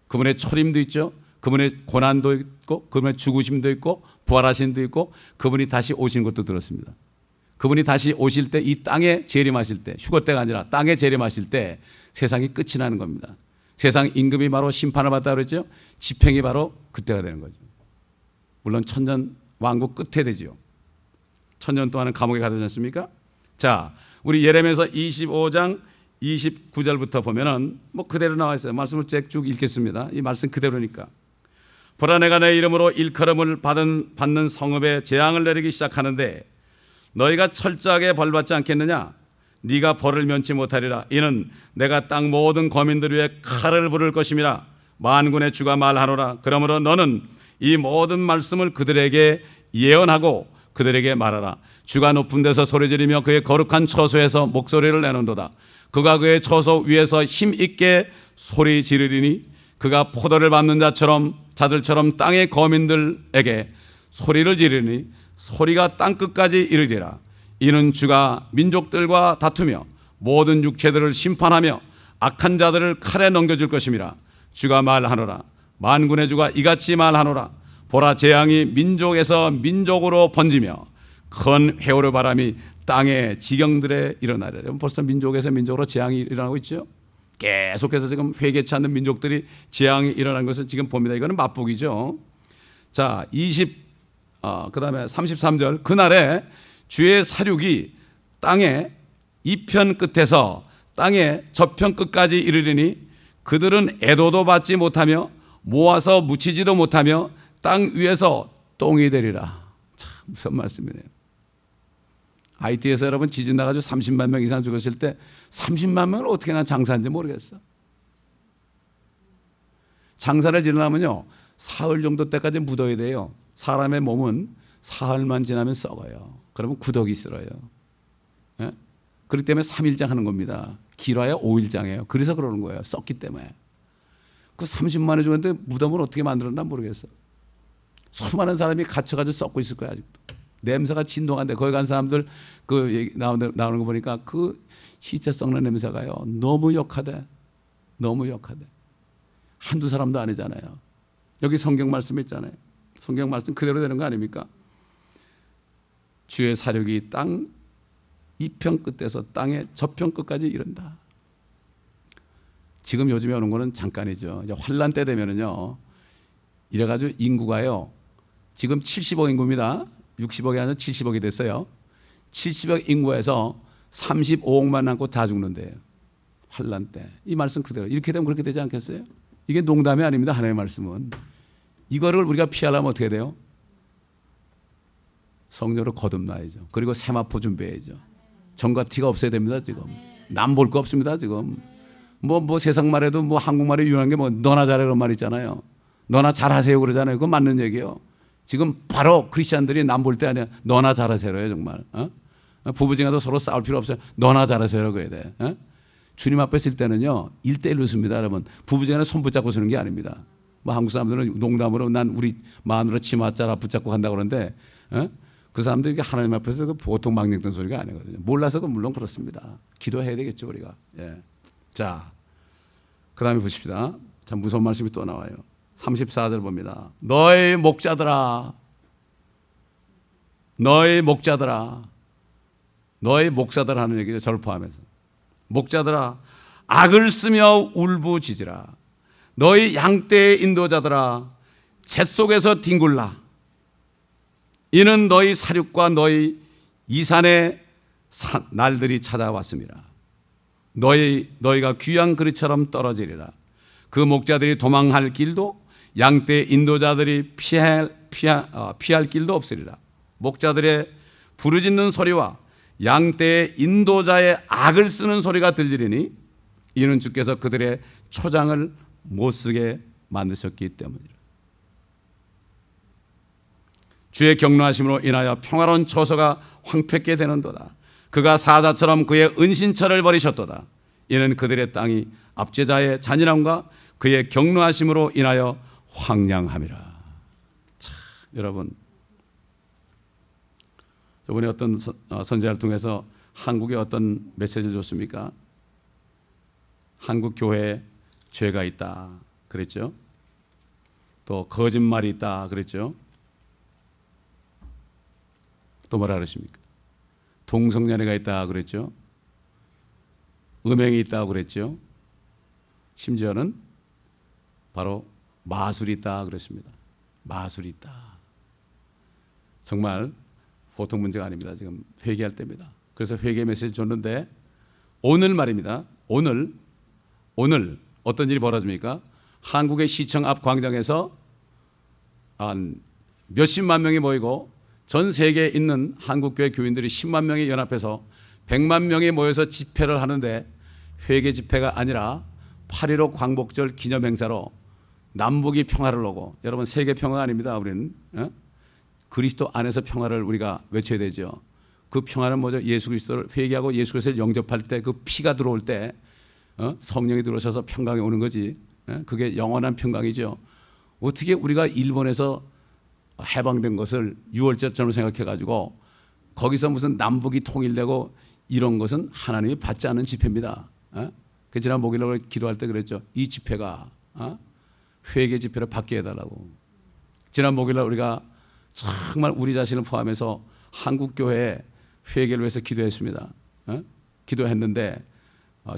그분의 초림도 있죠. 그분의 고난도 있고, 그분의 죽으심도 있고, 부활하심도 있고, 그분이 다시 오신 것도 들었습니다. 그분이 다시 오실 때 이 땅에 재림하실 때, 휴거 때가 아니라 땅에 재림하실 때 세상이 끝이 나는 겁니다. 세상 임금이 바로 심판을 받다 그랬죠. 집행이 바로 그때가 되는 거죠. 물론 천년 왕국 끝에 되지요. 천년 동안은 감옥에 가두지 않습니까? 자, 우리 예레미야서 25장 29절부터 보면은 뭐 그대로 나와 있어요. 말씀을 쭉 읽겠습니다. 이 말씀 그대로니까. 보라, 내가 내 이름으로 일컬음을 받는 성읍에 재앙을 내리기 시작하는데 너희가 철저하게 벌받지 않겠느냐? 네가 벌을 면치 못하리라. 이는 내가 땅 모든 거민들 위에 칼을 부를 것임이라. 만군의 주가 말하노라. 그러므로 너는 이 모든 말씀을 그들에게 예언하고 그들에게 말하라. 주가 높은 데서 소리지르며 그의 거룩한 처소에서 목소리를 내는도다. 그가 그의 처소 위에서 힘있게 소리 지르리니 그가 포도를 밟는 자들처럼 땅의 거민들에게 소리를 지르니 소리가 땅끝까지 이르리라. 이는 주가 민족들과 다투며 모든 육체들을 심판하며 악한 자들을 칼에 넘겨줄 것임이라. 주가 말하노라. 만군의 주가 이같이 말하노라. 보라, 재앙이 민족에서 민족으로 번지며 큰 회오리 바람이 땅의 지경들에 일어나리라. 벌써 민족에서 민족으로 재앙이 일어나고 있죠. 계속해서 지금 회개치 않는 민족들이 재앙이 일어나는 것을 지금 봅니다. 이거는 맛보기죠. 자, 그다음에 33절. 그날에 주의 사륙이 땅의 이편 끝에서 땅의 저편 끝까지 이르리니 그들은 애도도 받지 못하며 모아서 묻히지도 못하며 땅 위에서 똥이 되리라. 참 무슨 말씀이네요. IT에서 여러분 지진 나가지고 30만 명 이상 죽었을 때 30만 명을 어떻게 난 장사한지 모르겠어. 장사를 지르려면요 사흘 정도 때까지 묻어야 돼요. 사람의 몸은 사흘만 지나면 썩어요. 그러면 구더기 쓸어요. 예? 그렇기 때문에 3일장 하는 겁니다. 길어야 5일장이에요. 그래서 그러는 거예요. 썩기 때문에. 그 30만을 죽었는데 무덤을 어떻게 만들었나 모르겠어. 수많은 사람이 갇혀가지고 썩고 있을 거야. 아직도. 냄새가 진동한데 거기 간 사람들 그 얘기 나오는 거 보니까 그 시체 썩는 냄새가요 너무 역하대. 너무 역하대. 한두 사람도 아니잖아요. 여기 성경 말씀 있잖아요. 성경 말씀 그대로 되는 거 아닙니까? 주의 사륙이 땅 이편 끝에서 땅의 저편 끝까지 이른다. 지금 요즘에 오는 거는 잠깐이죠. 이제 환란 때 되면은요 이래가지고 인구가요 지금 70억 인구입니다. 60억이 아니라 70억이 됐어요. 70억 인구에서 35억만 남고 다 죽는데요. 환란 때. 이 말씀 그대로. 이렇게 되면 그렇게 되지 않겠어요? 이게 농담이 아닙니다. 하나님의 말씀은. 이거를 우리가 피하려면 어떻게 돼요? 성령으로 거듭나야죠. 그리고 세마포 준비해야죠. 정과 티가 없어야 됩니다. 지금. 남 볼 거 없습니다. 지금. 뭐 세상 말에도 뭐 한국말에 유명한 게 뭐 너나 잘해 그런 말 있잖아요. 너나 잘하세요 그러잖아요. 그건 맞는 얘기예요. 지금 바로 크리스천들이 남 볼 때 아니야. 너나 잘하세요요 정말. 부부지간도 서로 싸울 필요 없어요. 너나 잘하세요 그래야 돼. 주님 앞에 있을 때는요 1대1로 씁니다. 여러분 부부지간에 손 붙잡고 쓰는 게 아닙니다. 뭐 한국 사람들은 농담으로 난 우리 마누라 치마 자라 붙잡고 간다고 그러는데 그 사람들이 하나님 앞에서 그 보통 막 읽던 소리가 아니거든요. 몰라서 물론 그렇습니다. 기도해야 되겠죠 우리가. 예. 자, 그 다음에 보십시다. 참 무서운 말씀이 또 나와요. 34절 봅니다. 너희 목자들아, 너희 목자들아, 너희 목사들 하는 얘기죠. 저를 포함해서. 목자들아, 악을 쓰며 울부짖으라. 너희 양떼의 인도자들아, 재 속에서 뒹굴라. 이는 너희 사륙과 너희 이산의 날들이 찾아왔습니다. 너희가 귀한 그릇처럼 떨어지리라. 그 목자들이 도망할 길도 양떼 인도자들이 피할 길도 없으리라. 목자들의 부르짖는 소리와 양떼의 인도자의 악을 쓰는 소리가 들리리니 이는 주께서 그들의 초장을 못 쓰게 만드셨기 때문이라. 주의 경노하심으로 인하여 평화로운 처소가 황폐케 되는도다. 그가 사자처럼 그의 은신처를 버리셨도다. 이는 그들의 땅이 압제자의 잔인함과 그의 경노하심으로 인하여 황량함이라. 참, 여러분 저번에 어떤 선지자를 통해서 한국에 어떤 메시지를 줬습니까? 한국 교회에 죄가 있다 그랬죠. 또 거짓말이 있다 그랬죠. 또 뭐라 그러십니까? 동성연애가 있다 그랬죠. 음행이 있다 그랬죠. 심지어는 바로 마술이 있다 그랬습니다. 마술이 있다. 정말 보통 문제가 아닙니다. 지금 회개할 때입니다. 그래서 회개 메시지 줬는데 오늘 말입니다. 오늘 어떤 일이 벌어집니까? 한국의 시청 앞 광장에서 한 몇십만 명이 모이고 전 세계에 있는 한국교회 교인들이 10만 명이 연합해서 100만 명이 모여서 집회를 하는데 회개 집회가 아니라 8.15 광복절 기념행사로 남북이 평화를 오고, 여러분 세계 평화가 아닙니다. 우리는 그리스도 안에서 평화를 우리가 외쳐야 되죠. 그 평화는 뭐죠? 예수 그리스도를 회개하고 예수 그리스도를 영접할 때 그 피가 들어올 때 성령이 들어오셔서 평강이 오는 거지. 그게 영원한 평강이죠. 어떻게 우리가 일본에서 해방된 것을 6월절처럼 생각해가지고 거기서 무슨 남북이 통일되고 이런 것은 하나님이 받지 않는 집회입니다. 그 지난 목요일에 기도할 때 그랬죠. 이 집회가 회개 집회를 받게 해달라고. 지난 목요일에 우리가 정말 우리 자신을 포함해서 한국 교회에 회개를 위해서 기도했습니다. 기도했는데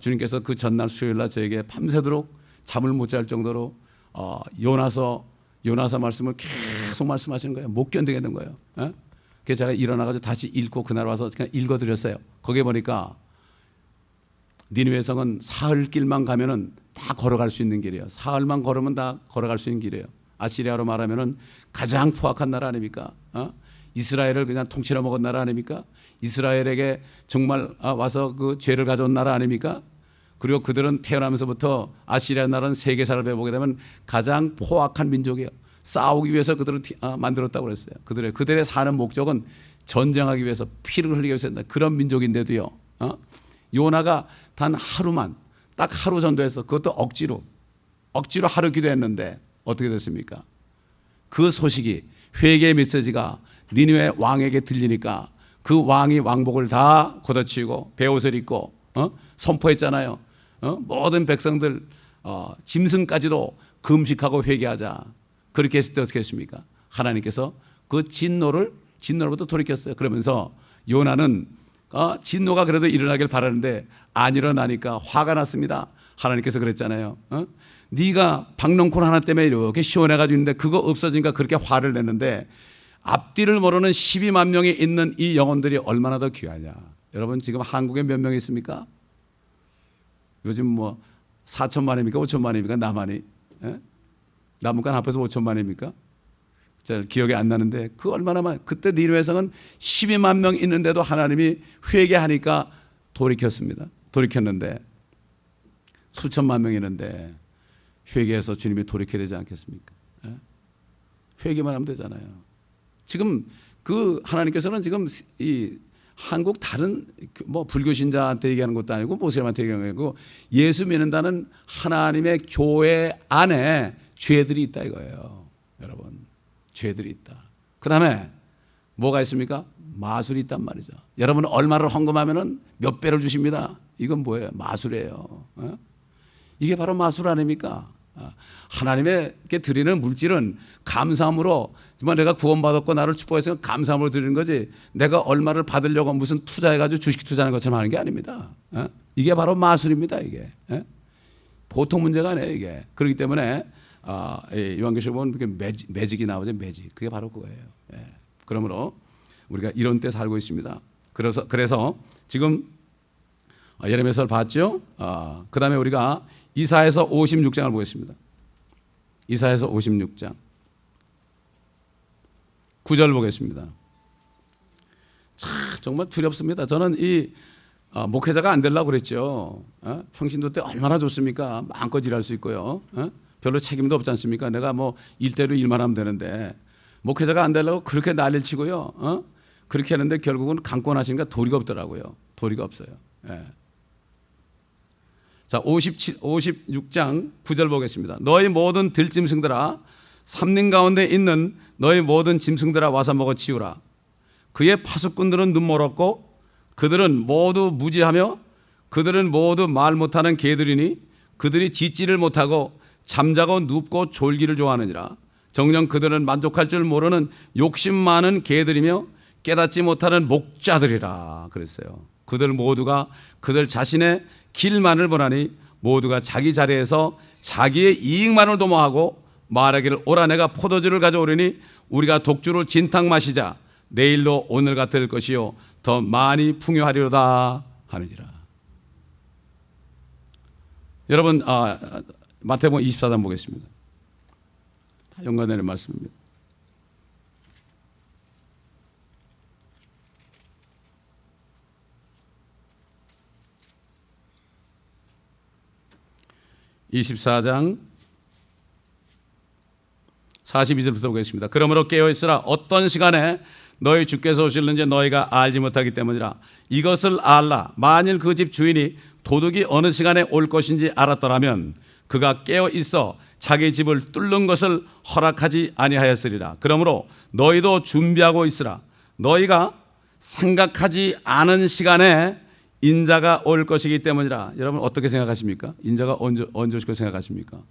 주님께서 그 전날 수요일날 저에게 밤새도록 잠을 못 잘 정도로 요나서 말씀을 계속 말씀하시는 거예요. 못 견디겠는 거예요. 그래서 제가 일어나가지고 다시 읽고 그날 와서 그냥 읽어드렸어요. 거기에 보니까 니느웨 성은 사흘 길만 가면은 다 걸어갈 수 있는 길이에요. 사흘만 걸으면 다 걸어갈 수 있는 길이에요. 아시리아로 말하면은 가장 포악한 나라 아닙니까? 이스라엘을 그냥 통치해 먹은 나라 아닙니까? 이스라엘에게 정말 와서 그 죄를 가져온 나라 아닙니까? 그리고 그들은 태어나면서부터 아시리아 나라는 세계사를 배워보게 되면 가장 포악한 민족이에요. 싸우기 위해서 그들을 만들었다고 그랬어요. 그들의 사는 목적은 전쟁하기 위해서 피를 흘리기 위해서 그런 민족인데도요. 요나가 단 하루만 딱 하루 전도해서 그것도 억지로 하루 기도했는데 어떻게 됐습니까? 그 소식이 회개의 메시지가 니느웨 왕에게 들리니까 그 왕이 왕복을 다 걷어치우고 베옷을 입고 선포했잖아요. 모든 백성들 짐승까지도 금식하고 회개하자. 그렇게 했을 때 어떻게 했습니까? 하나님께서 그 진노로부터 돌이켰어요. 그러면서 요나는 진노가 그래도 일어나길 바라는데 안 일어나니까 화가 났습니다. 하나님께서 그랬잖아요. 네가 박넝쿨 하나 때문에 이렇게 시원해가지고 있는데 그거 없어지니까 그렇게 화를 냈는데 앞뒤를 모르는 12만 명이 있는 이 영혼들이 얼마나 더 귀하냐. 여러분 지금 한국에 몇 명 있습니까? 요즘 뭐 4천만입니까? 5천만입니까? 남한이? 남한간 합해서 5천만입니까? 잘 기억이 안 나는데 그 얼마나 많아요. 그때 니느웨 성은 12만 명 있는데도 하나님이 회개하니까 돌이켰는데 수천만 명 있는데 회개해서 주님이 돌이켜야 되지 않겠습니까? 회개만 하면 되잖아요. 지금 그 하나님께서는 지금 이 한국 다른 뭐 불교 신자한테 얘기하는 것도 아니고 모슬림한테 얘기하는 거 아니고 예수 믿는다는 하나님의 교회 안에 죄들이 있다 이거예요. 여러분 죄들이 있다. 그 다음에 뭐가 있습니까? 마술이 있단 말이죠. 여러분 얼마를 헌금하면 몇 배를 주십니다. 이건 뭐예요? 마술이에요. 이게 바로 마술 아닙니까? 하나님에게 드리는 물질은 감사함으로, 정말 내가 구원받았고 나를 축복해서 감사함으로 드리는 거지 내가 얼마를 받으려고 무슨 투자해가지고 주식 투자하는 것처럼 하는 게 아닙니다. 이게 바로 마술입니다. 이게 보통 문제가 아니에요. 이게 그렇기 때문에 요한계시록 보면 매직이 나오죠. 매직. 그게 바로 그거예요. 그러므로 우리가 이런 때 살고 있습니다. 그래서 지금 예레미야서를 봤죠. 그 다음에 우리가 이사야서 56장을 보겠습니다. 이사야서 56장 9절 보겠습니다. 참 정말 두렵습니다. 저는 이 목회자가 안 되려고 그랬죠. 평신도 때 얼마나 좋습니까? 마음껏 일할 수 있고요. 별로 책임도 없지 않습니까? 내가 뭐 일대로 일만 하면 되는데 목회자가 안 되려고 그렇게 난리를 치고요. 그렇게 하는데 결국은 강권하시니까 도리가 없더라고요. 도리가 없어요. 자, 56장 9절 보겠습니다. 너희 모든 들짐승들아, 삼림 가운데 있는 너희 모든 짐승들아 와서 먹어 치우라. 그의 파수꾼들은 눈멀었고 그들은 모두 무지하며 그들은 모두 말 못하는 개들이니 그들이 짓지를 못하고 잠자고 눕고 졸기를 좋아하느니라. 정녕 그들은 만족할 줄 모르는 욕심 많은 개들이며 깨닫지 못하는 목자들이라 그랬어요. 그들 모두가 그들 자신의 길만을 보나니 모두가 자기 자리에서 자기의 이익만을 도모하고 말하기를 오라 내가 포도주를 가져오려니 우리가 독주를 진탕 마시자. 내일로 오늘 같을 것이요 더 많이 풍요하리로다 하느니라. 여러분 마태복음 24장 보겠습니다. 다 연관되는 말씀입니다. (24장) 42절부터 보겠습니다. 그러므로 깨어있으라. 어떤 시간에 너희 주께서 오실는지 너희가 알지 못하기 때문이라. 이것을 알라. 만일 그 집 주인이 도둑이 어느 시간에 올 것인지 알았더라면 그가 깨어 있어 자기 집을 뚫는 것을 허락하지 아니하였으리라. 그러므로 너희도 준비하고 있으라. 너희가 생각하지 않은 시간에 인자가 올 것이기 때문이라. 여러분 어떻게 생각하십니까? 인자가 언제 오실 거 생각하십니까?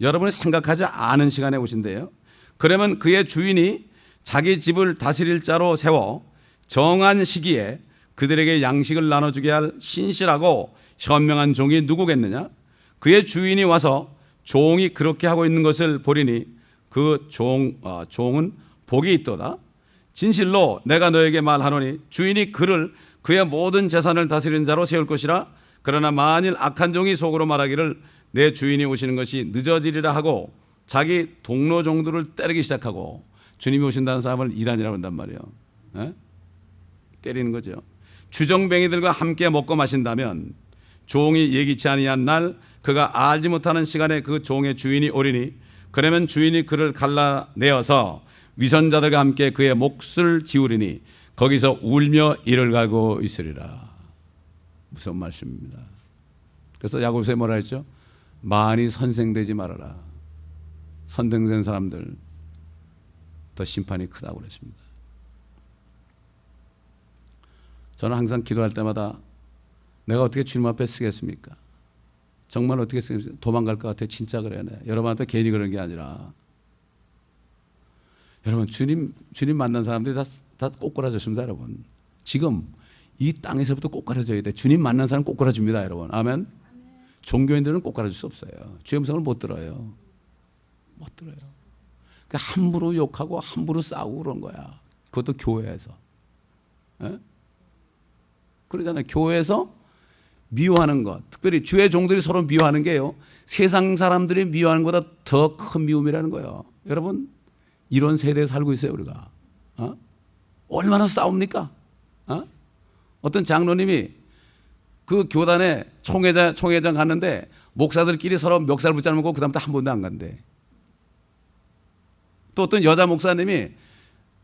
여러분이 생각하지 않은 시간에 오신대요. 그러면 그의 주인이 자기 집을 다스릴 자로 세워 정한 시기에 그들에게 양식을 나눠주게 할 신실하고 현명한 종이 누구겠느냐? 그의 주인이 와서 종이 그렇게 하고 있는 것을 보리니 그 종은 복이 있도다. 진실로 내가 너에게 말하노니 주인이 그를 그의 모든 재산을 다스리는 자로 세울 것이라. 그러나 만일 악한 종이 속으로 말하기를 내 주인이 오시는 것이 늦어지리라 하고 자기 동료 종들을 때리기 시작하고, 주님이 오신다는 사람을 이단이라고 한단 말이에요. 에? 때리는 거죠. 주정뱅이들과 함께 먹고 마신다면 종이 예기치 아니한 날 그가 알지 못하는 시간에 그 종의 주인이 오리니 그러면 주인이 그를 갈라내어서 위선자들과 함께 그의 몫을 지우리니 거기서 울며 이를 갈고 있으리라. 무슨 말씀입니다. 그래서 야고보서에 뭐라 했죠? 많이 선생되지 말아라. 선생된 사람들 더 심판이 크다고 그랬습니다. 저는 항상 기도할 때마다 내가 어떻게 주님 앞에 쓰겠습니까? 정말 어떻게 쓰겠습니까? 도망갈 것 같아. 진짜 그래요. 여러분한테 괜히 그런 게 아니라, 여러분 주님 만난 사람들이 다 꼬꾸라졌습니다. 여러분 지금 이 땅에서부터 꼬꾸라져야 돼. 주님 만난 사람 꼬꾸라집니다. 여러분 아멘. 종교인들은 꼬꾸라질 수 없어요. 주의 음성을 못 들어요. 못 들어요. 그러니까 함부로 욕하고 함부로 싸우고 그런 거야. 그것도 교회에서. 에? 그러잖아요. 교회에서 미워하는 것, 특별히 주의 종들이 서로 미워하는 게요, 세상 사람들이 미워하는 것보다 더 큰 미움이라는 거예요. 여러분 이런 세대에 살고 있어요 우리가. 얼마나 싸웁니까? 어떤 장로님이 그 교단에 총회장 갔는데 목사들끼리 서로 멱살 붙잡고 그 다음부터 한 번도 안 간대. 또 어떤 여자 목사님이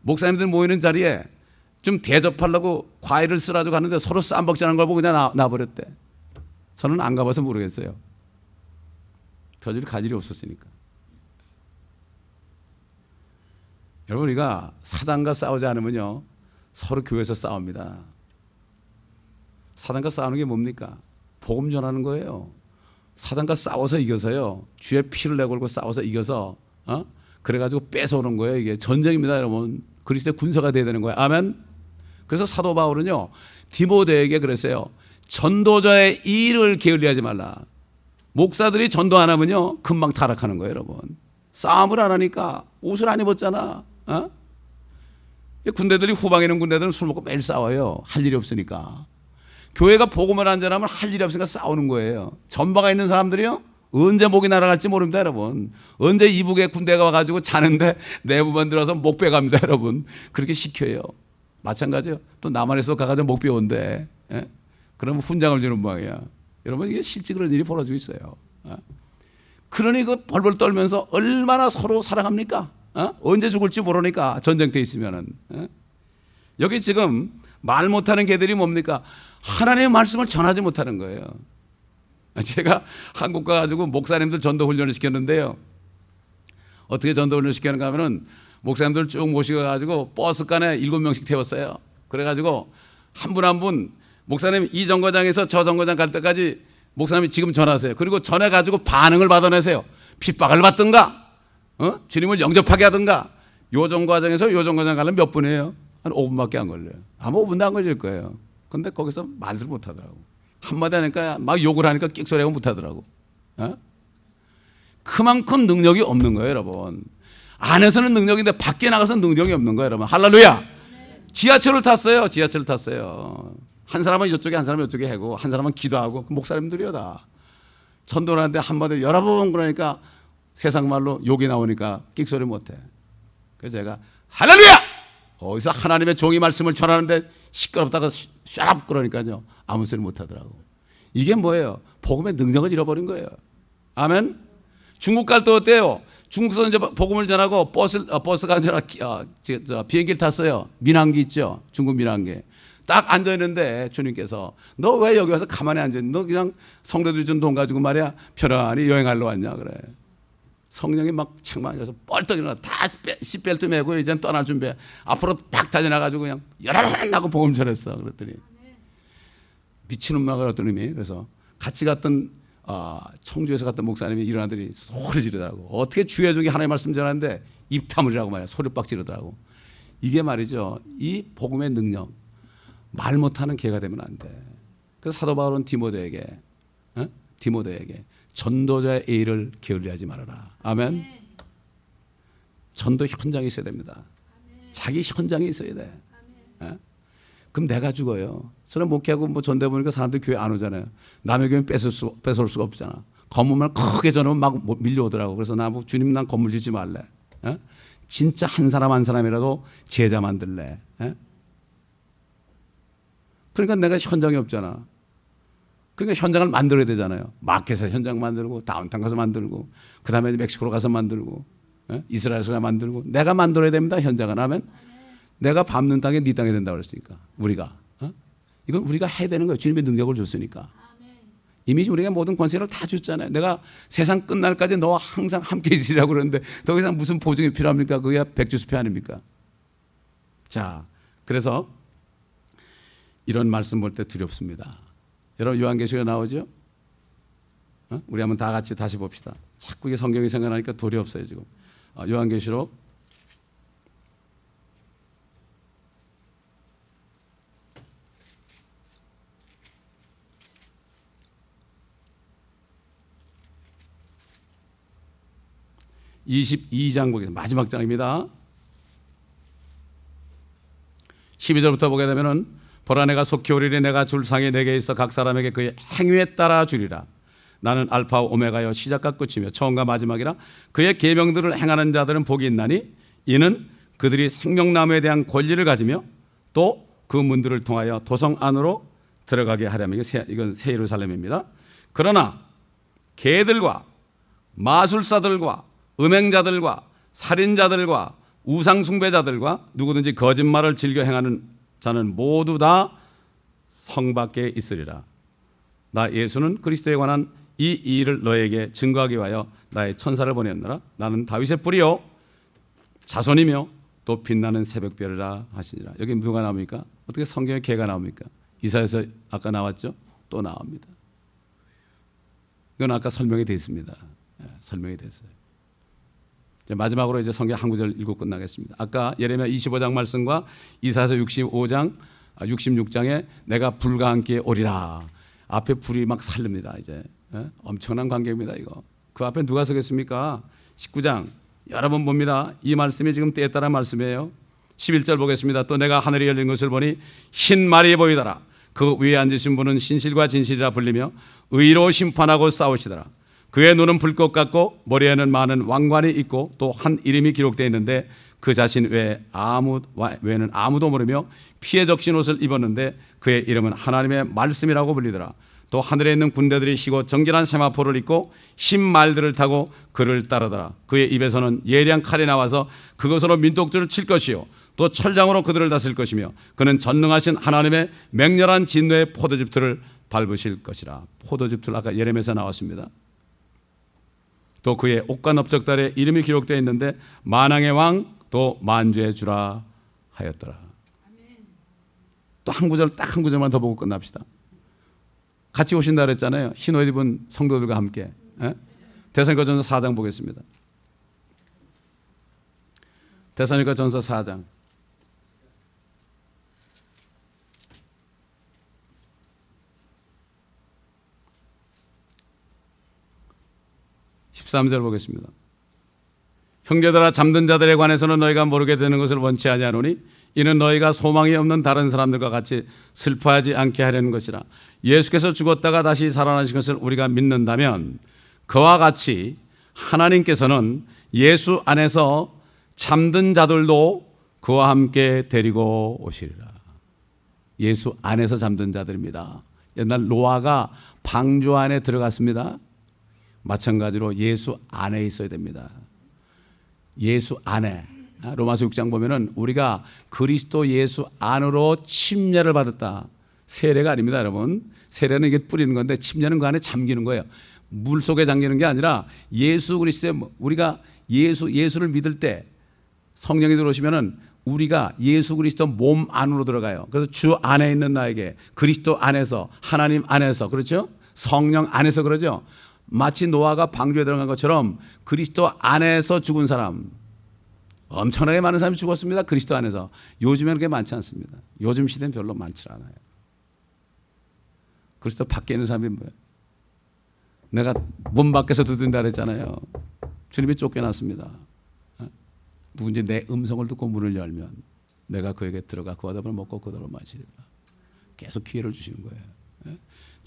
목사님들 모이는 자리에 좀 대접하려고 과일을 쓰라고 가는데 서로 쌈박질하는 걸 보고 그냥 나버렸대. 저는 안 가봐서 모르겠어요. 별일 갈 일이 없었으니까. 여러분 우리가 사단과 싸우지 않으면요 서로 교회에서 싸웁니다. 사단과 싸우는 게 뭡니까? 복음 전하는 거예요. 사단과 싸워서 이겨서요, 주의 피를 내걸고 싸워서 이겨서 그래가지고 뺏어오는 거예요. 이게 전쟁입니다. 여러분 그리스도의 군사가 돼야 되는 거예요. 아멘. 그래서 사도 바울은요 디모데에게 그랬어요. 전도자의 일을 게을리하지 말라. 목사들이 전도 안 하면요 금방 타락하는 거예요. 여러분 싸움을 안 하니까 옷을 안 입었잖아. 군대들이 후방에 있는 군대들은 술 먹고 매일 싸워요. 할 일이 없으니까. 교회가 복음을 안 전하면 할 일이 없으니까 싸우는 거예요. 전방에 있는 사람들이요 언제 목이 날아갈지 모릅니다. 여러분 언제 이북에 군대가 와가지고 자는데 내부만 들어서 목 빼갑니다. 여러분 그렇게 시켜요. 마찬가지예요. 또 남한에서 가가지고 목 빼온대. 그러면 훈장을 주는 모양이야. 여러분 이게 실제 그런 일이 벌어지고 있어요. 그러니 그 벌벌 떨면서 얼마나 서로 사랑합니까? 언제 죽을지 모르니까 전쟁터에 있으면은. 여기 지금 말 못하는 개들이 뭡니까? 하나님의 말씀을 전하지 못하는 거예요. 제가 한국 가가지고 목사님들 전도 훈련을 시켰는데요. 어떻게 전도 훈련을 시켰는가 하면은 목사님들 쭉 모시고 가지고 버스간에 7명씩 태웠어요. 그래가지고 한 분 한 분 목사님 이 정거장에서 저 정거장 갈 때까지 목사님이 지금 전하세요. 그리고 전해가지고 반응을 받아내세요. 핍박을 받든가, 주님을 영접하게 하든가. 요정 과정에서 요정 과정 가려면 몇 분이에요? 한 5분밖에 안 걸려요. 아마 5분도 안 걸릴 거예요. 근데 거기서 말들 못 하더라고. 한마디 하니까 막 욕을 하니까 끽소리하고 못 하더라고. 그만큼 능력이 없는 거예요, 여러분. 안에서는 능력인데 밖에 나가서는 능력이 없는 거예요, 여러분. 할렐루야. 지하철을 탔어요. 지하철을 탔어요. 한 사람은 이쪽에 한 사람은 이쪽에 하고 한 사람은 기도하고 목사님들이요 다. 전도를 하는데 한마디 여러 번 그러니까 세상 말로 욕이 나오니까 끽소리 못해. 그래서 제가 할렐루야! 어디서 하나님의 종이 말씀을 전하는데 시끄럽다가 샤랍 그러니까요. 아무 소리 못 하더라고. 이게 뭐예요? 복음의 능력을 잃어버린 거예요. 아멘? 중국 갈 때 어때요? 중국에서 이제 복음을 전하고 버스가 아니라 비행기를 탔어요. 민항기 있죠? 중국 민항기. 딱 앉아있는데 주님께서 너 왜 여기 와서 가만히 앉아있니? 너 그냥 성도들 준 돈 가지고 말이야 편안히 여행하러 왔냐 그래. 성령이 막 창망이라서 뻘떡 일어나 다 시벨트 메고 이제는 떠날 준비해. 앞으로 팍 달려나가지고 그냥 여러 번 하고 복음 전했어. 그랬더니 미친놈만 그랬더니 그래서 같이 갔던 청주에서 갔던 목사님이 일어나더니 소리 지르더라고. 어떻게 주의 종이 하나님의 말씀 전하는데 입 다물으라고 말이야. 소리 빡 지르더라고. 이게 말이죠. 이 복음의 능력. 말 못하는 개가 되면 안 돼. 그래서 사도 바울은 디모데에게 전도자의 일을 게을리하지 말아라. 아멘. 전도 현장에 있어야 됩니다. 자기 현장에 있어야 돼. 그럼 내가 죽어요. 저는 목회하고 뭐 전대 보니까 사람들이 교회 안 오잖아요. 남의 교회는 뺏을 수가 없잖아. 건물만 크게 전하면 막 밀려오더라고. 그래서 나 뭐 주님 난 건물 짓지 말래. 진짜 한 사람 한 사람이라도 제자 만들래. 그러니까 내가 현장이 없잖아. 그러니까 현장을 만들어야 되잖아요. 마켓에서 현장 만들고 다운타운 가서 만들고 그다음에 멕시코로 가서 만들고 이스라엘에서 만들고 내가 만들어야 됩니다. 현장을 하면 내가 밟는 땅에 네 땅이 된다고 그랬으니까 우리가 이건 우리가 해야 되는 거예요. 주님의 능력을 줬으니까. 이미 우리가 모든 권세를 다 줬잖아요. 내가 세상 끝날까지 너와 항상 함께 있으리라고 그러는데 더 이상 무슨 보증이 필요합니까? 그게 백주수표 아닙니까? 자, 그래서 이런 말씀 볼 때 두렵습니다. 여러분 요한계시록에 나오죠? 우리 한번 다 같이 다시 봅시다. 자꾸 이게 성경이 생각나니까 돌이 없어요 지금. 요한계시록 22장 보겠습니다. 마지막 장입니다. 12절부터 보게 되면은 보라 내가 속히 오리니 내가 줄 상이 내게 있어 각 사람에게 그의 행위에 따라 주리라. 나는 알파와 오메가여 시작과 끝이며 처음과 마지막이라. 그의 계명들을 행하는 자들은 복이 있나니 이는 그들이 생명나무에 대한 권리를 가지며 또 그 문들을 통하여 도성 안으로 들어가게 하려면 이건 새 예루살렘입니다. 그러나 개들과 마술사들과 음행자들과 살인자들과 우상숭배자들과 누구든지 거짓말을 즐겨 행하는 자는 모두 다 성 밖에 있으리라. 나 예수는 그리스도에 관한 이 일을 너에게 증거하기 위하여 나의 천사를 보냈노라. 나는 다윗의 뿌리요 자손이며 또 빛나는 새벽별이라 하시니라. 여기 누가 나옵니까? 어떻게 성경에 개가 나옵니까? 이사야서 아까 나왔죠? 또 나옵니다. 이건 아까 설명이 되어 있습니다. 설명이 됐어요. 마지막으로 이제 성경 한 구절 읽고 끝나겠습니다. 아까 예레미야 25장 말씀과 이사야서 65장 66장에 내가 불과 함께 오리라. 앞에 불이 막 살립니다. 이제 엄청난 관계입니다. 이거 그 앞에 누가 서겠습니까? 19장 여러 번 봅니다. 이 말씀이 지금 때에 따라 말씀이에요. 11절 보겠습니다. 또 내가 하늘이 열린 것을 보니 흰 말이 보이더라. 그 위에 앉으신 분은 신실과 진실이라 불리며 의로 심판하고 싸우시더라. 그의 눈은 불꽃 같고 머리에는 많은 왕관이 있고 또 한 이름이 기록되어 있는데 그 자신 외에는 아무도 모르며 피에 적신 옷을 입었는데 그의 이름은 하나님의 말씀이라고 불리더라. 또 하늘에 있는 군대들이 희고 정결한 세마포를 입고 흰 말들을 타고 그를 따르더라. 그의 입에서는 예리한 칼이 나와서 그것으로 민독주를 칠 것이요 또 철장으로 그들을 다스릴 것이며 그는 전능하신 하나님의 맹렬한 진노의 포도즙들을 밟으실 것이라. 포도즙들 아까 예레미야에서 나왔습니다. 또 그의 옷과 넓적달에 이름이 기록되어 있는데 만왕의 왕 또 만주의 주라 하였더라. 또 한 구절 딱 한 구절만 더 보고 끝납시다. 같이 오신다 그랬잖아요. 흰 옷 입은 성도들과 함께. 데살로니가전서 4장 보겠습니다. 데살로니가전서 4장 13절 보겠습니다. 형제들아, 잠든 자들에 관해서는 너희가 모르게 되는 것을 원치 아니하노니 이는 너희가 소망이 없는 다른 사람들과 같이 슬퍼하지 않게 하려는 것이라. 예수께서 죽었다가 다시 살아나신 것을 우리가 믿는다면 그와 같이 하나님께서는 예수 안에서 잠든 자들도 그와 함께 데리고 오시리라. 예수 안에서 잠든 자들입니다. 옛날 노아가 방주 안에 들어갔습니다. 마찬가지로 예수 안에 있어야 됩니다. 예수 안에. 로마서 6장 보면은 우리가 그리스도 예수 안으로 침례를 받았다. 세례가 아닙니다, 여러분. 세례는 이게 뿌리는 건데 침례는 그 안에 잠기는 거예요. 물 속에 잠기는 게 아니라 예수 그리스도에 우리가 예수를 믿을 때 성령이 들어오시면은 우리가 예수 그리스도 몸 안으로 들어가요. 그래서 주 안에 있는 나에게 그리스도 안에서 하나님 안에서 그렇죠? 성령 안에서 그러죠. 마치 노아가 방주에 들어간 것처럼 그리스도 안에서 죽은 사람 엄청나게 많은 사람이 죽었습니다. 그리스도 안에서. 요즘에는 그게 많지 않습니다. 요즘 시대는 별로 많지 않아요. 그리스도 밖에 있는 사람이 뭐예요? 내가 문 밖에서 두드린다 그랬잖아요. 주님이 쫓겨났습니다. 누군지 내 음성을 듣고 문을 열면 내가 그에게 들어가 그 화답을 먹고 그대로 마시리라. 계속 기회를 주시는 거예요.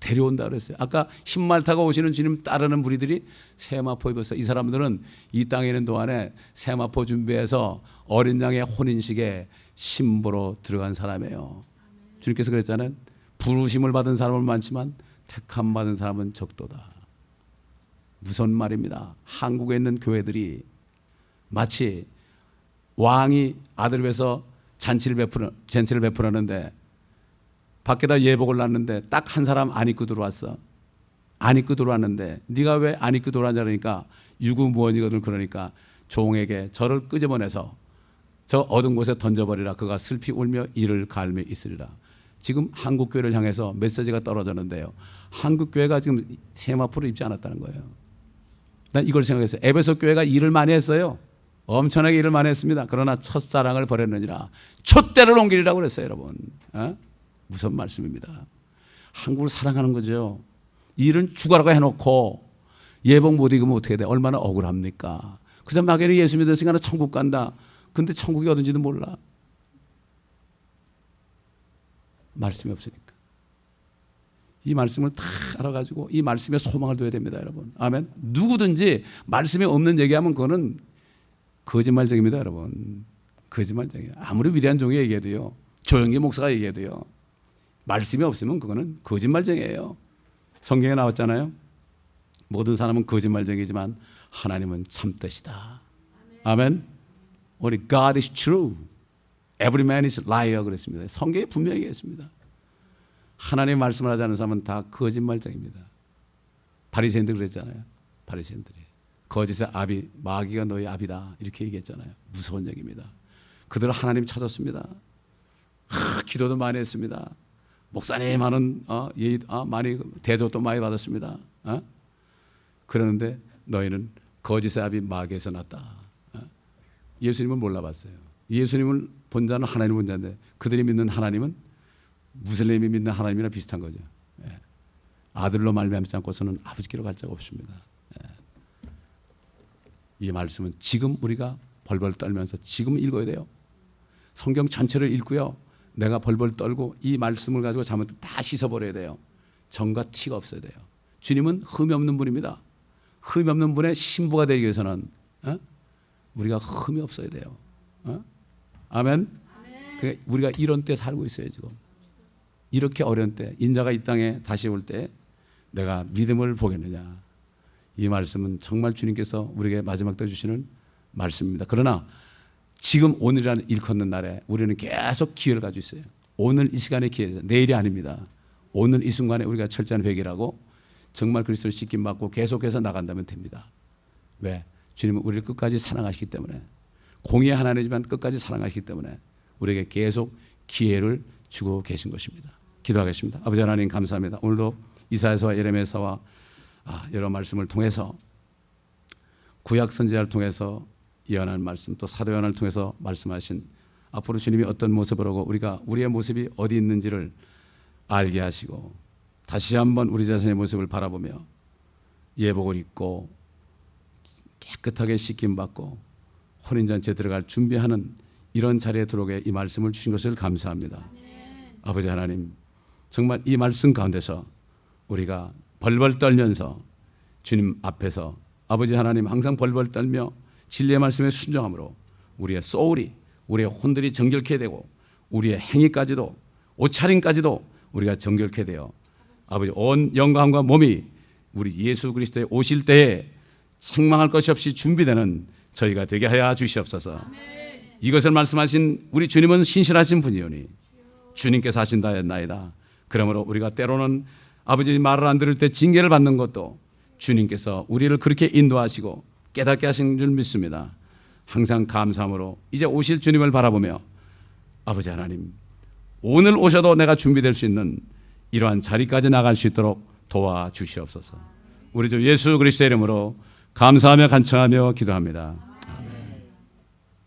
데려온다 그랬어요. 아까 흰말 타고 오시는 주님 따르는 무리들이 세마포 입었어요. 이 사람들은 이 땅에 있는 동안에 세마포 준비해서 어린 양의 혼인식에 신부로 들어간 사람이에요. 주님께서 그랬잖아요. 부르심을 받은 사람은 많지만 택함 받은 사람은 적도다. 무슨 말입니다. 한국에 있는 교회들이 마치 왕이 아들을 위해서 잔치를 베풀었는데 밖에다 예복을 놨는데 딱 한 사람 안 입고 들어왔어. 안 입고 들어왔는데 네가 왜 안 입고 들어왔냐 그러니까 유구무원이거든. 그러니까 종에게 저를 끄집어내서 저 어두운 곳에 던져버리라. 그가 슬피 울며 이를 갈며 있으리라. 지금 한국교회를 향해서 메시지가 떨어졌는데요. 한국교회가 지금 세마포를 입지 않았다는 거예요. 난 이걸 생각했어요. 에베소 교회가 일을 많이 했어요. 엄청나게 일을 많이 했습니다. 그러나 첫사랑을 버렸느니라. 촛대를 옮기리라고 그랬어요, 여러분. 무슨 말씀입니다. 한국을 사랑하는 거죠. 일은 죽어라고 해놓고 예복 못 입으면 어떻게 돼? 얼마나 억울합니까? 그래서 막연히 예수 믿었으니까 천국 간다. 근데 천국이 어딘지도 몰라. 말씀이 없으니까. 이 말씀을 다 알아가지고 이 말씀에 소망을 둬야 됩니다, 여러분. 아멘. 누구든지 말씀이 없는 얘기하면 그거는 거짓말쟁입니다, 여러분. 거짓말쟁이에요. 아무리 위대한 종이 얘기해도요. 조영기 목사가 얘기해도요. 말씀이 없으면 그거는 거짓말쟁이에요. 성경에 나왔잖아요. 모든 사람은 거짓말쟁이지만 하나님은 참되시다. 아멘. 우리 God is true. Every man is liar 그랬습니다. 성경에 분명히 얘기했습니다. 하나님의 말씀을 하지 않는 사람은 다 거짓말쟁입니다. 바리새인들 그랬잖아요. 바리새인들이 거짓의 아비 마귀가 너의 아비다 이렇게 얘기했잖아요. 무서운 얘기입니다. 그들은 하나님 찾았습니다. 기도도 많이 했습니다. 목사님 하는 많이 대접도 많이 받았습니다. 그러는데 너희는 거짓의 아비 마귀에서 났다. 예수님은 몰라봤어요. 예수님을 본 자는 하나님을 본 자인데 그들이 믿는 하나님은 무슬림이 믿는 하나님이랑 비슷한 거죠. 아들로 말미암지 않고서는 아버지께로 갈 자가 없습니다. 이 말씀은 지금 우리가 벌벌 떨면서 지금 읽어야 돼요. 성경 전체를 읽고요. 내가 벌벌 떨고 이 말씀을 가지고 잘못된 다 씻어버려야 돼요. 정과 티가 없어야 돼요. 주님은 흠이 없는 분입니다. 흠이 없는 분의 신부가 되기 위해서는 우리가 흠이 없어야 돼요. 아멘. 그러니까 우리가 이런 때 살고 있어요. 지금 이렇게 어려운 때 인자가 이 땅에 다시 올 때 내가 믿음을 보겠느냐. 이 말씀은 정말 주님께서 우리에게 마지막 때 주시는 말씀입니다. 그러나 지금 오늘이라는 일컫는 날에 우리는 계속 기회를 가지고 있어요. 오늘 이 시간의 기회죠. 내일이 아닙니다. 오늘 이 순간에 우리가 철저한 회개라고 정말 그리스도를 씻김 받고 계속해서 나간다면 됩니다. 왜? 주님은 우리를 끝까지 사랑하시기 때문에 공의의 하나님이지만 끝까지 사랑하시기 때문에 우리에게 계속 기회를 주고 계신 것입니다. 기도하겠습니다. 아버지 하나님 감사합니다. 오늘도 이사야서와 예레미야서와 여러 말씀을 통해서 구약 선지자를 통해서 예언한 말씀, 또 사도 요한을 통해서 말씀하신 앞으로 주님이 어떤 모습을 하고 우리가 우리의 모습이 어디 있는지를 알게 하시고 다시 한번 우리 자신의 모습을 바라보며 예복을 입고 깨끗하게 씻김받고 혼인잔치에 들어갈 준비하는 이런 자리에 들어오게 이 말씀을 주신 것을 감사합니다. 아버지 하나님, 정말 이 말씀 가운데서 우리가 벌벌 떨면서 주님 앞에서 아버지 하나님 항상 벌벌 떨며 진리의 말씀에 순종함으로 우리의 소울이, 우리의 혼들이 정결케 되고 우리의 행위까지도, 옷차림까지도 우리가 정결케 되어 아버지 온 영광과 몸이 우리 예수 그리스도에 오실 때에 책망할 것이 없이 준비되는 저희가 되게 하여 주시옵소서. 이것을 말씀하신 우리 주님은 신실하신 분이오니 주님께서 하신다 했나이다. 그러므로 우리가 때로는 아버지 말을 안 들을 때 징계를 받는 것도 주님께서 우리를 그렇게 인도하시고 깨닫게 하신 줄 믿습니다. 항상 감사함으로 이제 오실 주님을 바라보며 아버지 하나님, 오늘 오셔도 내가 준비될 수 있는 이러한 자리까지 나갈 수 있도록 도와주시옵소서. 우리 주 예수 그리스도의 이름으로 감사하며 간청하며 기도합니다.